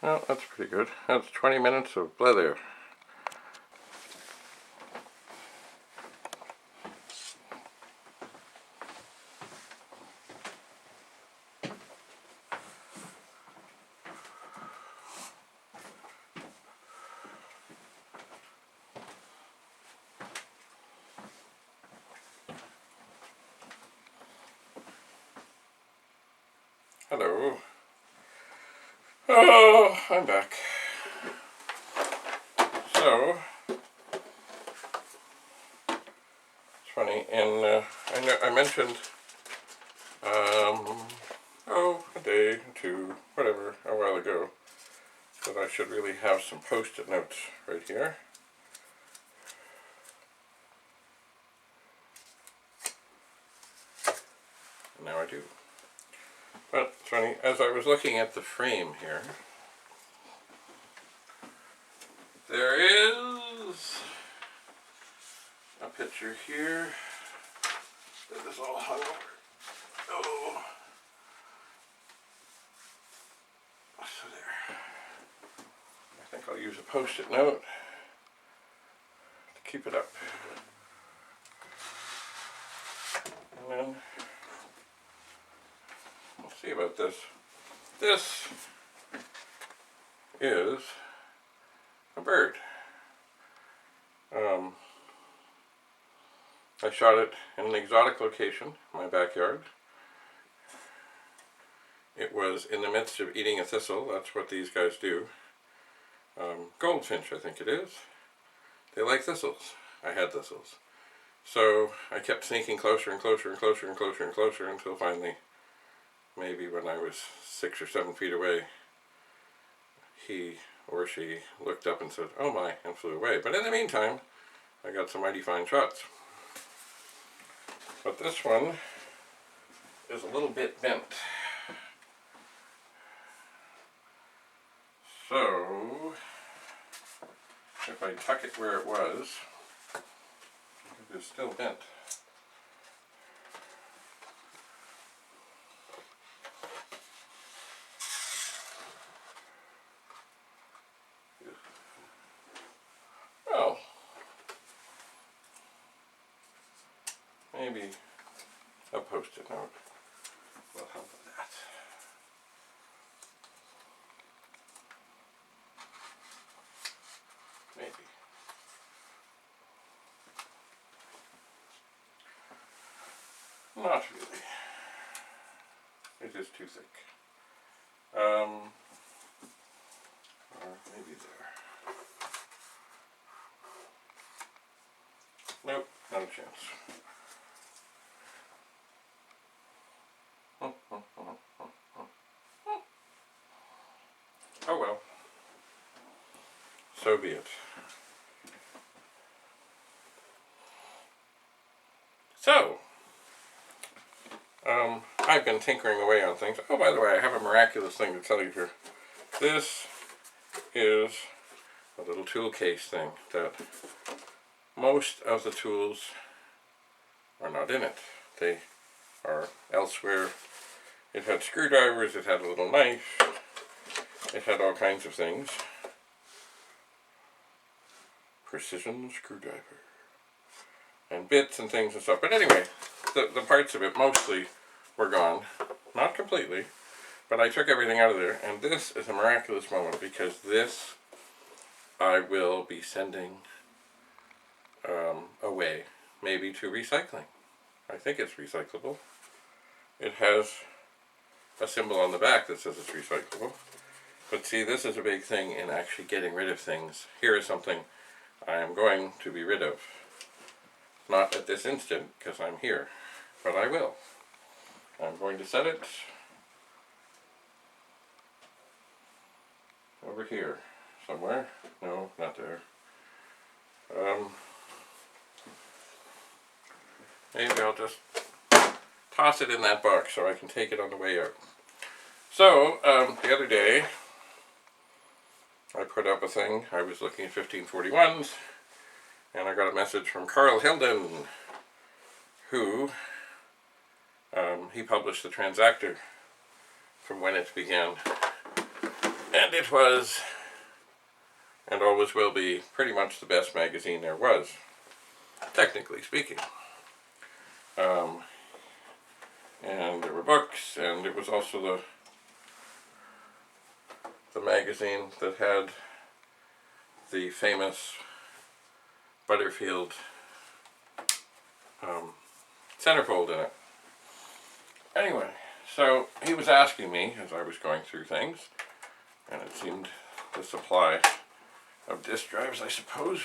Speaker 1: Well, that's pretty good. That's 20 minutes of leather. Hello. Oh, I'm back. So, it's funny, and I mentioned, a day, two, whatever, a while ago, that I should really have some post-it notes right here. And now I do. But it's funny, as I was looking at the frame here, there is a picture here that is all hung over. Oh, so there. I think I'll use a post-it note to keep it up. And then, we'll see about this. This is a bird. I shot it in an exotic location, my backyard. It was in the midst of eating a thistle. That's what these guys do. Goldfinch, I think it is. They like thistles. I had thistles. So I kept sneaking closer and closer and closer and closer and closer until finally, maybe when I was 6 or 7 feet away, he or she looked up and said, "Oh my," and flew away. But in the meantime, I got some mighty fine shots. But this one is a little bit bent. So if I tuck it where it was, it is still bent. Well, maybe a post-it note will help with that. Maybe. Not really. It is too thick. Or maybe there. Nope, not a chance. Oh well. So be it. So, I've been tinkering away on things. Oh, by the way, I have a miraculous thing to tell you here. This is a little tool case thing that most of the tools are not in it. They are elsewhere. It had screwdrivers, it had a little knife, it had all kinds of things. Precision screwdriver. And bits and things and stuff. But anyway, the parts of it mostly were gone. Not completely, but I took everything out of there, and this is a miraculous moment because this I will be sending away, maybe to recycling. I think it's recyclable. It has a symbol on the back that says it's recyclable. But see, this is a big thing in actually getting rid of things. Here is something I am going to be rid of. Not at this instant, because I'm here, but I will. I'm going to set it over here somewhere. No, not there. Maybe I'll just toss it in that box so I can take it on the way out. So, the other day, I put up a thing. I was looking at 1541s, and I got a message from Sheldon, who he published the Transactor from when it began, and it was, and always will be, pretty much the best magazine there was, technically speaking. And there were books, and it was also the magazine that had the famous Butterfield centerfold in it. Anyway, so he was asking me as I was going through things, and it seemed the supply of disk drives, I suppose,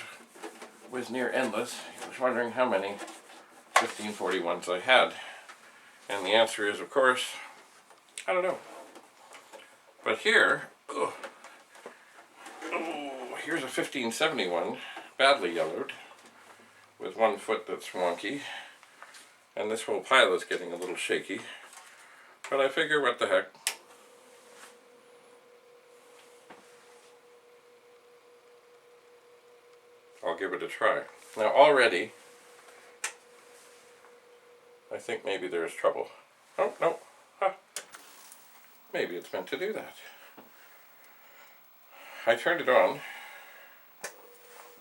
Speaker 1: was near endless. He was wondering how many 1541s I had. And the answer is, of course, I don't know. But here, here's a 1571, badly yellowed, with one foot that's wonky, and this whole pile is getting a little shaky. But I figure, what the heck. I'll give it a try. Now already, I think maybe there is trouble. Oh, no. Huh. Maybe it's meant to do that. I turned it on,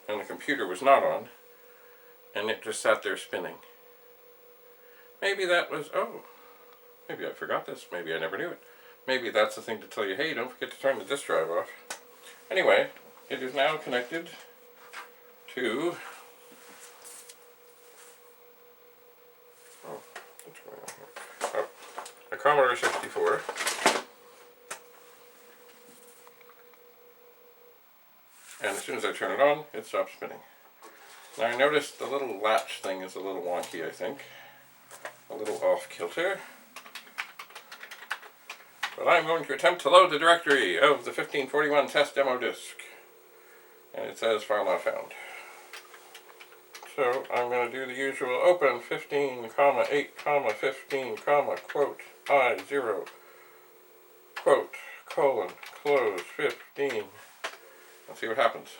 Speaker 1: and the computer was not on, and it just sat there spinning. Maybe that was, maybe I forgot this. Maybe I never knew it. Maybe that's the thing to tell you, hey, don't forget to turn the disk drive off. Anyway, it is now connected to, what's going on here? A Commodore 64. And as soon as I turn it on, it stops spinning. Now I noticed the little latch thing is a little wonky, I think. A little off kilter. But I'm going to attempt to load the directory of the 1541 test demo disk. And it says file not found. So I'm going to do the usual open 15, 8, 15, quote, I0, quote, colon, close 15. Let's see what happens.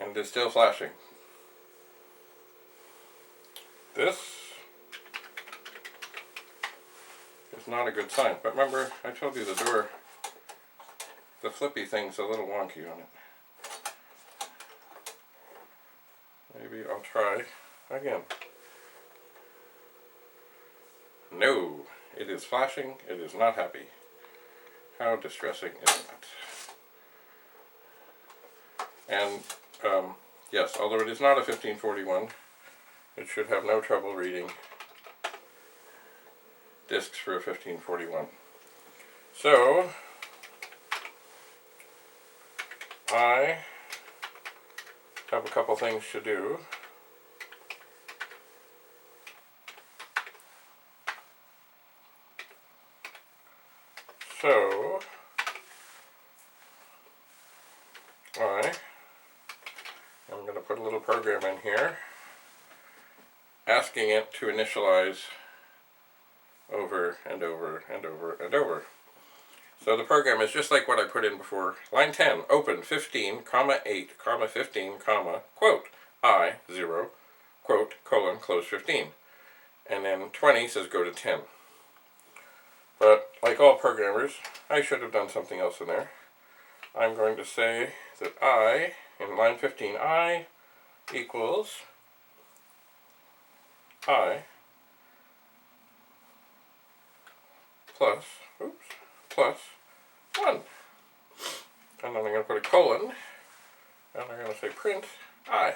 Speaker 1: And it's still flashing. This is not a good sign. But remember, I told you the door, the flippy thing's a little wonky on it. Maybe I'll try again. No, it is flashing. It is not happy. How distressing is that? And yes, although it is not a 1541, it should have no trouble reading discs for a 1541. So I have a couple things to do. So I'm going to put a little program in here asking it to initialize over and over and over and over. So the program is just like what I put in before. Line 10, open 15, comma 8, comma 15, comma, quote, I, 0, quote, colon, close 15. And then 20 says go to 10. But like all programmers, I should have done something else in there. I'm going to say that I, in line 15, I equals I plus 1. And then I'm going to put a colon, and I'm going to say print I.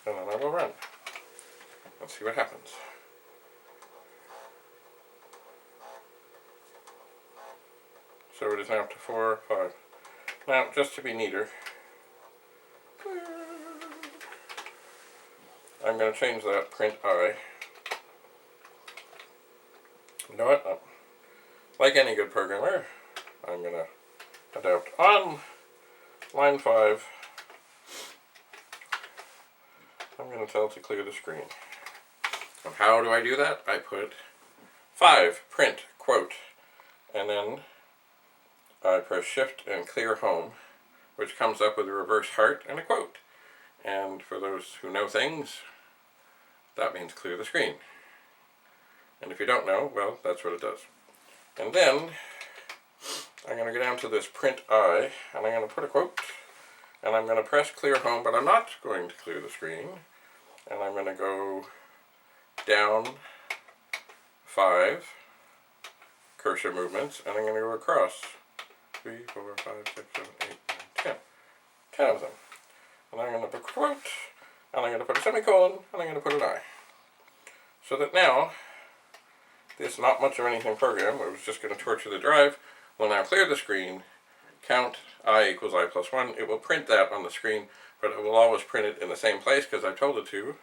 Speaker 1: And then I will run. Let's see what happens. So it is now up to 4, 5. Now, just to be neater, I'm going to change that print I. You know what? Like any good programmer, I'm going to adapt on line 5. I'm going to tell it to clear the screen. And how do I do that? I put 5, print, quote, and then I press shift and clear home, which comes up with a reverse heart and a quote. And for those who know things, that means clear the screen. And if you don't know, well, that's what it does. And then I'm going to go down to this print I, and I'm going to put a quote, and I'm going to press clear home, but I'm not going to clear the screen. And I'm going to go down 5 cursor movements, and I'm going to go across 3, 4, 5, 6, 7, 8, 9, 10. 10 of them. And I'm going to put a quote, and I'm going to put a semicolon, and I'm going to put an I. So that now, this not much of anything program, it was just going to torture the drive, will now clear the screen, count I equals I plus 1. It will print that on the screen, but it will always print it in the same place because I told it to,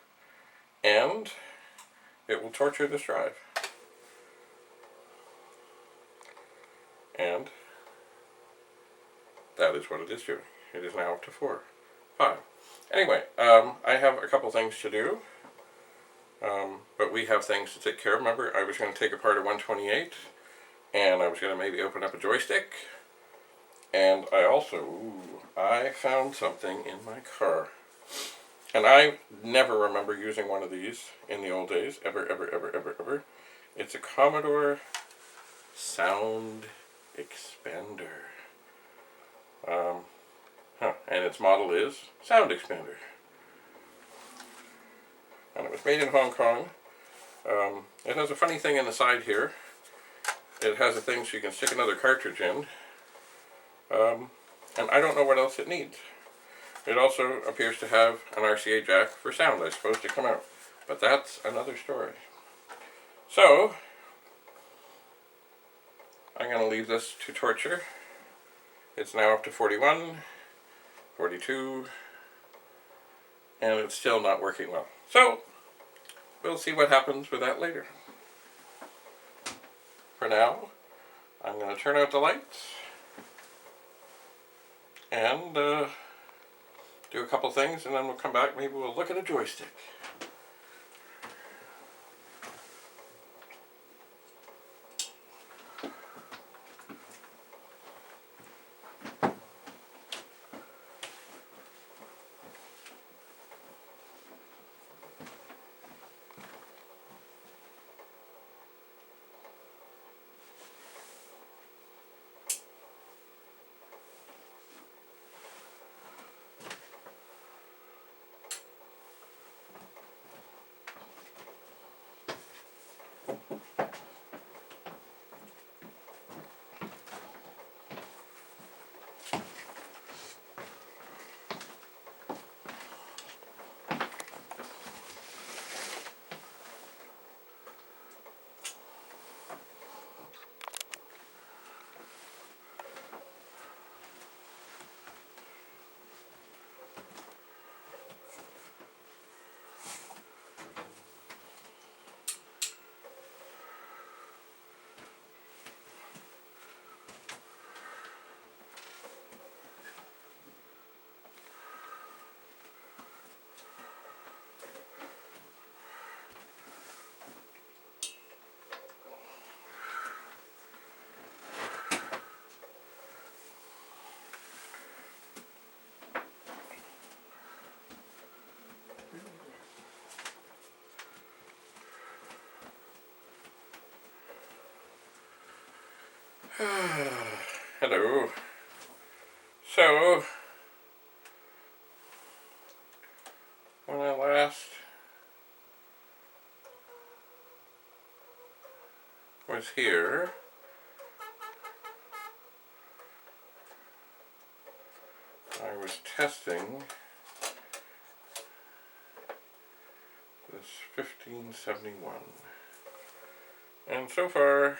Speaker 1: and it will torture this drive. And that is what it is doing. It is now up to 4, 5. Anyway, I have a couple things to do, but we have things to take care of. Remember, I was going to take apart a 128, and I was going to maybe open up a joystick, and I also, I found something in my car. And I never remember using one of these in the old days, ever. It's a Commodore sound expander. And its model is Sound Expander. And it was made in Hong Kong. It has a funny thing in the side here. It has a thing so you can stick another cartridge in. And I don't know what else it needs. It also appears to have an RCA jack for sound, I suppose, to come out. But that's another story. So, I'm going to leave this to torture. It's now up to 41, 42, and it's still not working well. So, we'll see what happens with that later. For now, I'm going to turn out the lights and do a couple things, and then we'll come back. Maybe we'll look at a joystick. Hello. So, when I last was here, I was testing this 1571, and so far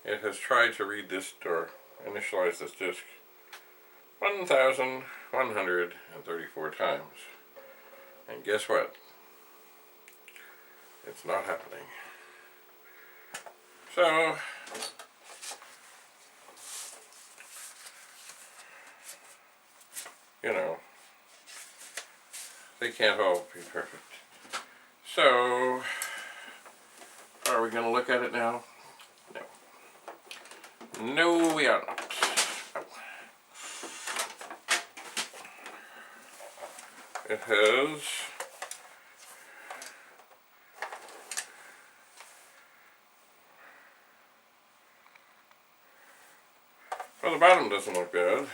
Speaker 1: it has tried to read this, or initialize this disk, 1,134 times. And guess what? It's not happening. So, you know, they can't all be perfect. So, are we going to look at it now? No. No, we are not. It has well, the bottom doesn't look bad,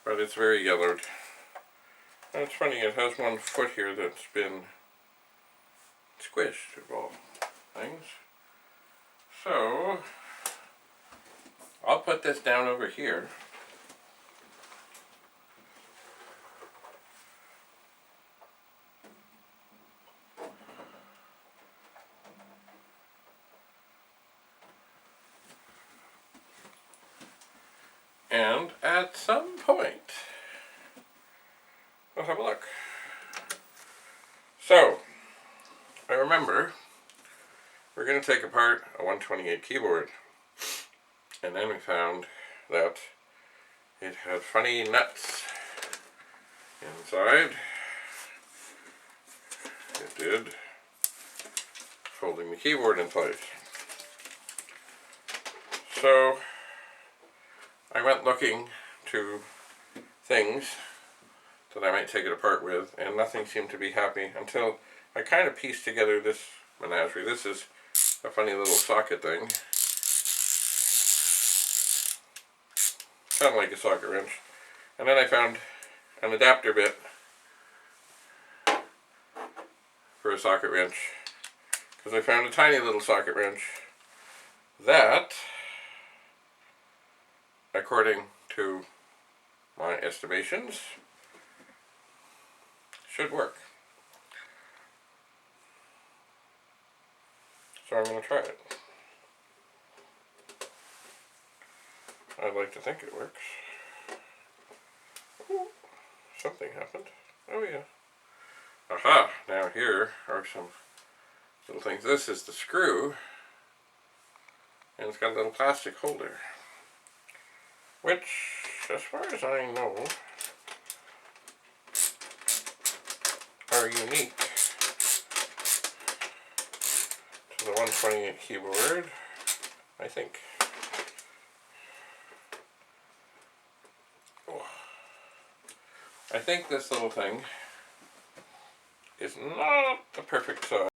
Speaker 1: but it's very yellowed. And it's funny, it has one foot here that's been squished, of all things. So, I'll put this down over here. And at some point, we'll have a look. So, I remember we're going to take apart a 128 keyboard, and then we found that it had funny nuts inside. It did, holding the keyboard in place. So I went looking to things that I might take it apart with, and nothing seemed to be happy until I kind of pieced together this menagerie. This is a funny little socket thing, kind of like a socket wrench. And then I found an adapter bit for a socket wrench, because I found a tiny little socket wrench that, according to my estimations, should work. So I'm going to try it. I'd like to think it works. Ooh, something happened. Oh yeah. Aha! Now here are some little things. This is the screw, and it's got a little plastic holder, which, as far as I know, are unique to the 128 keyboard, I think. Oh. I think this little thing is not the perfect size.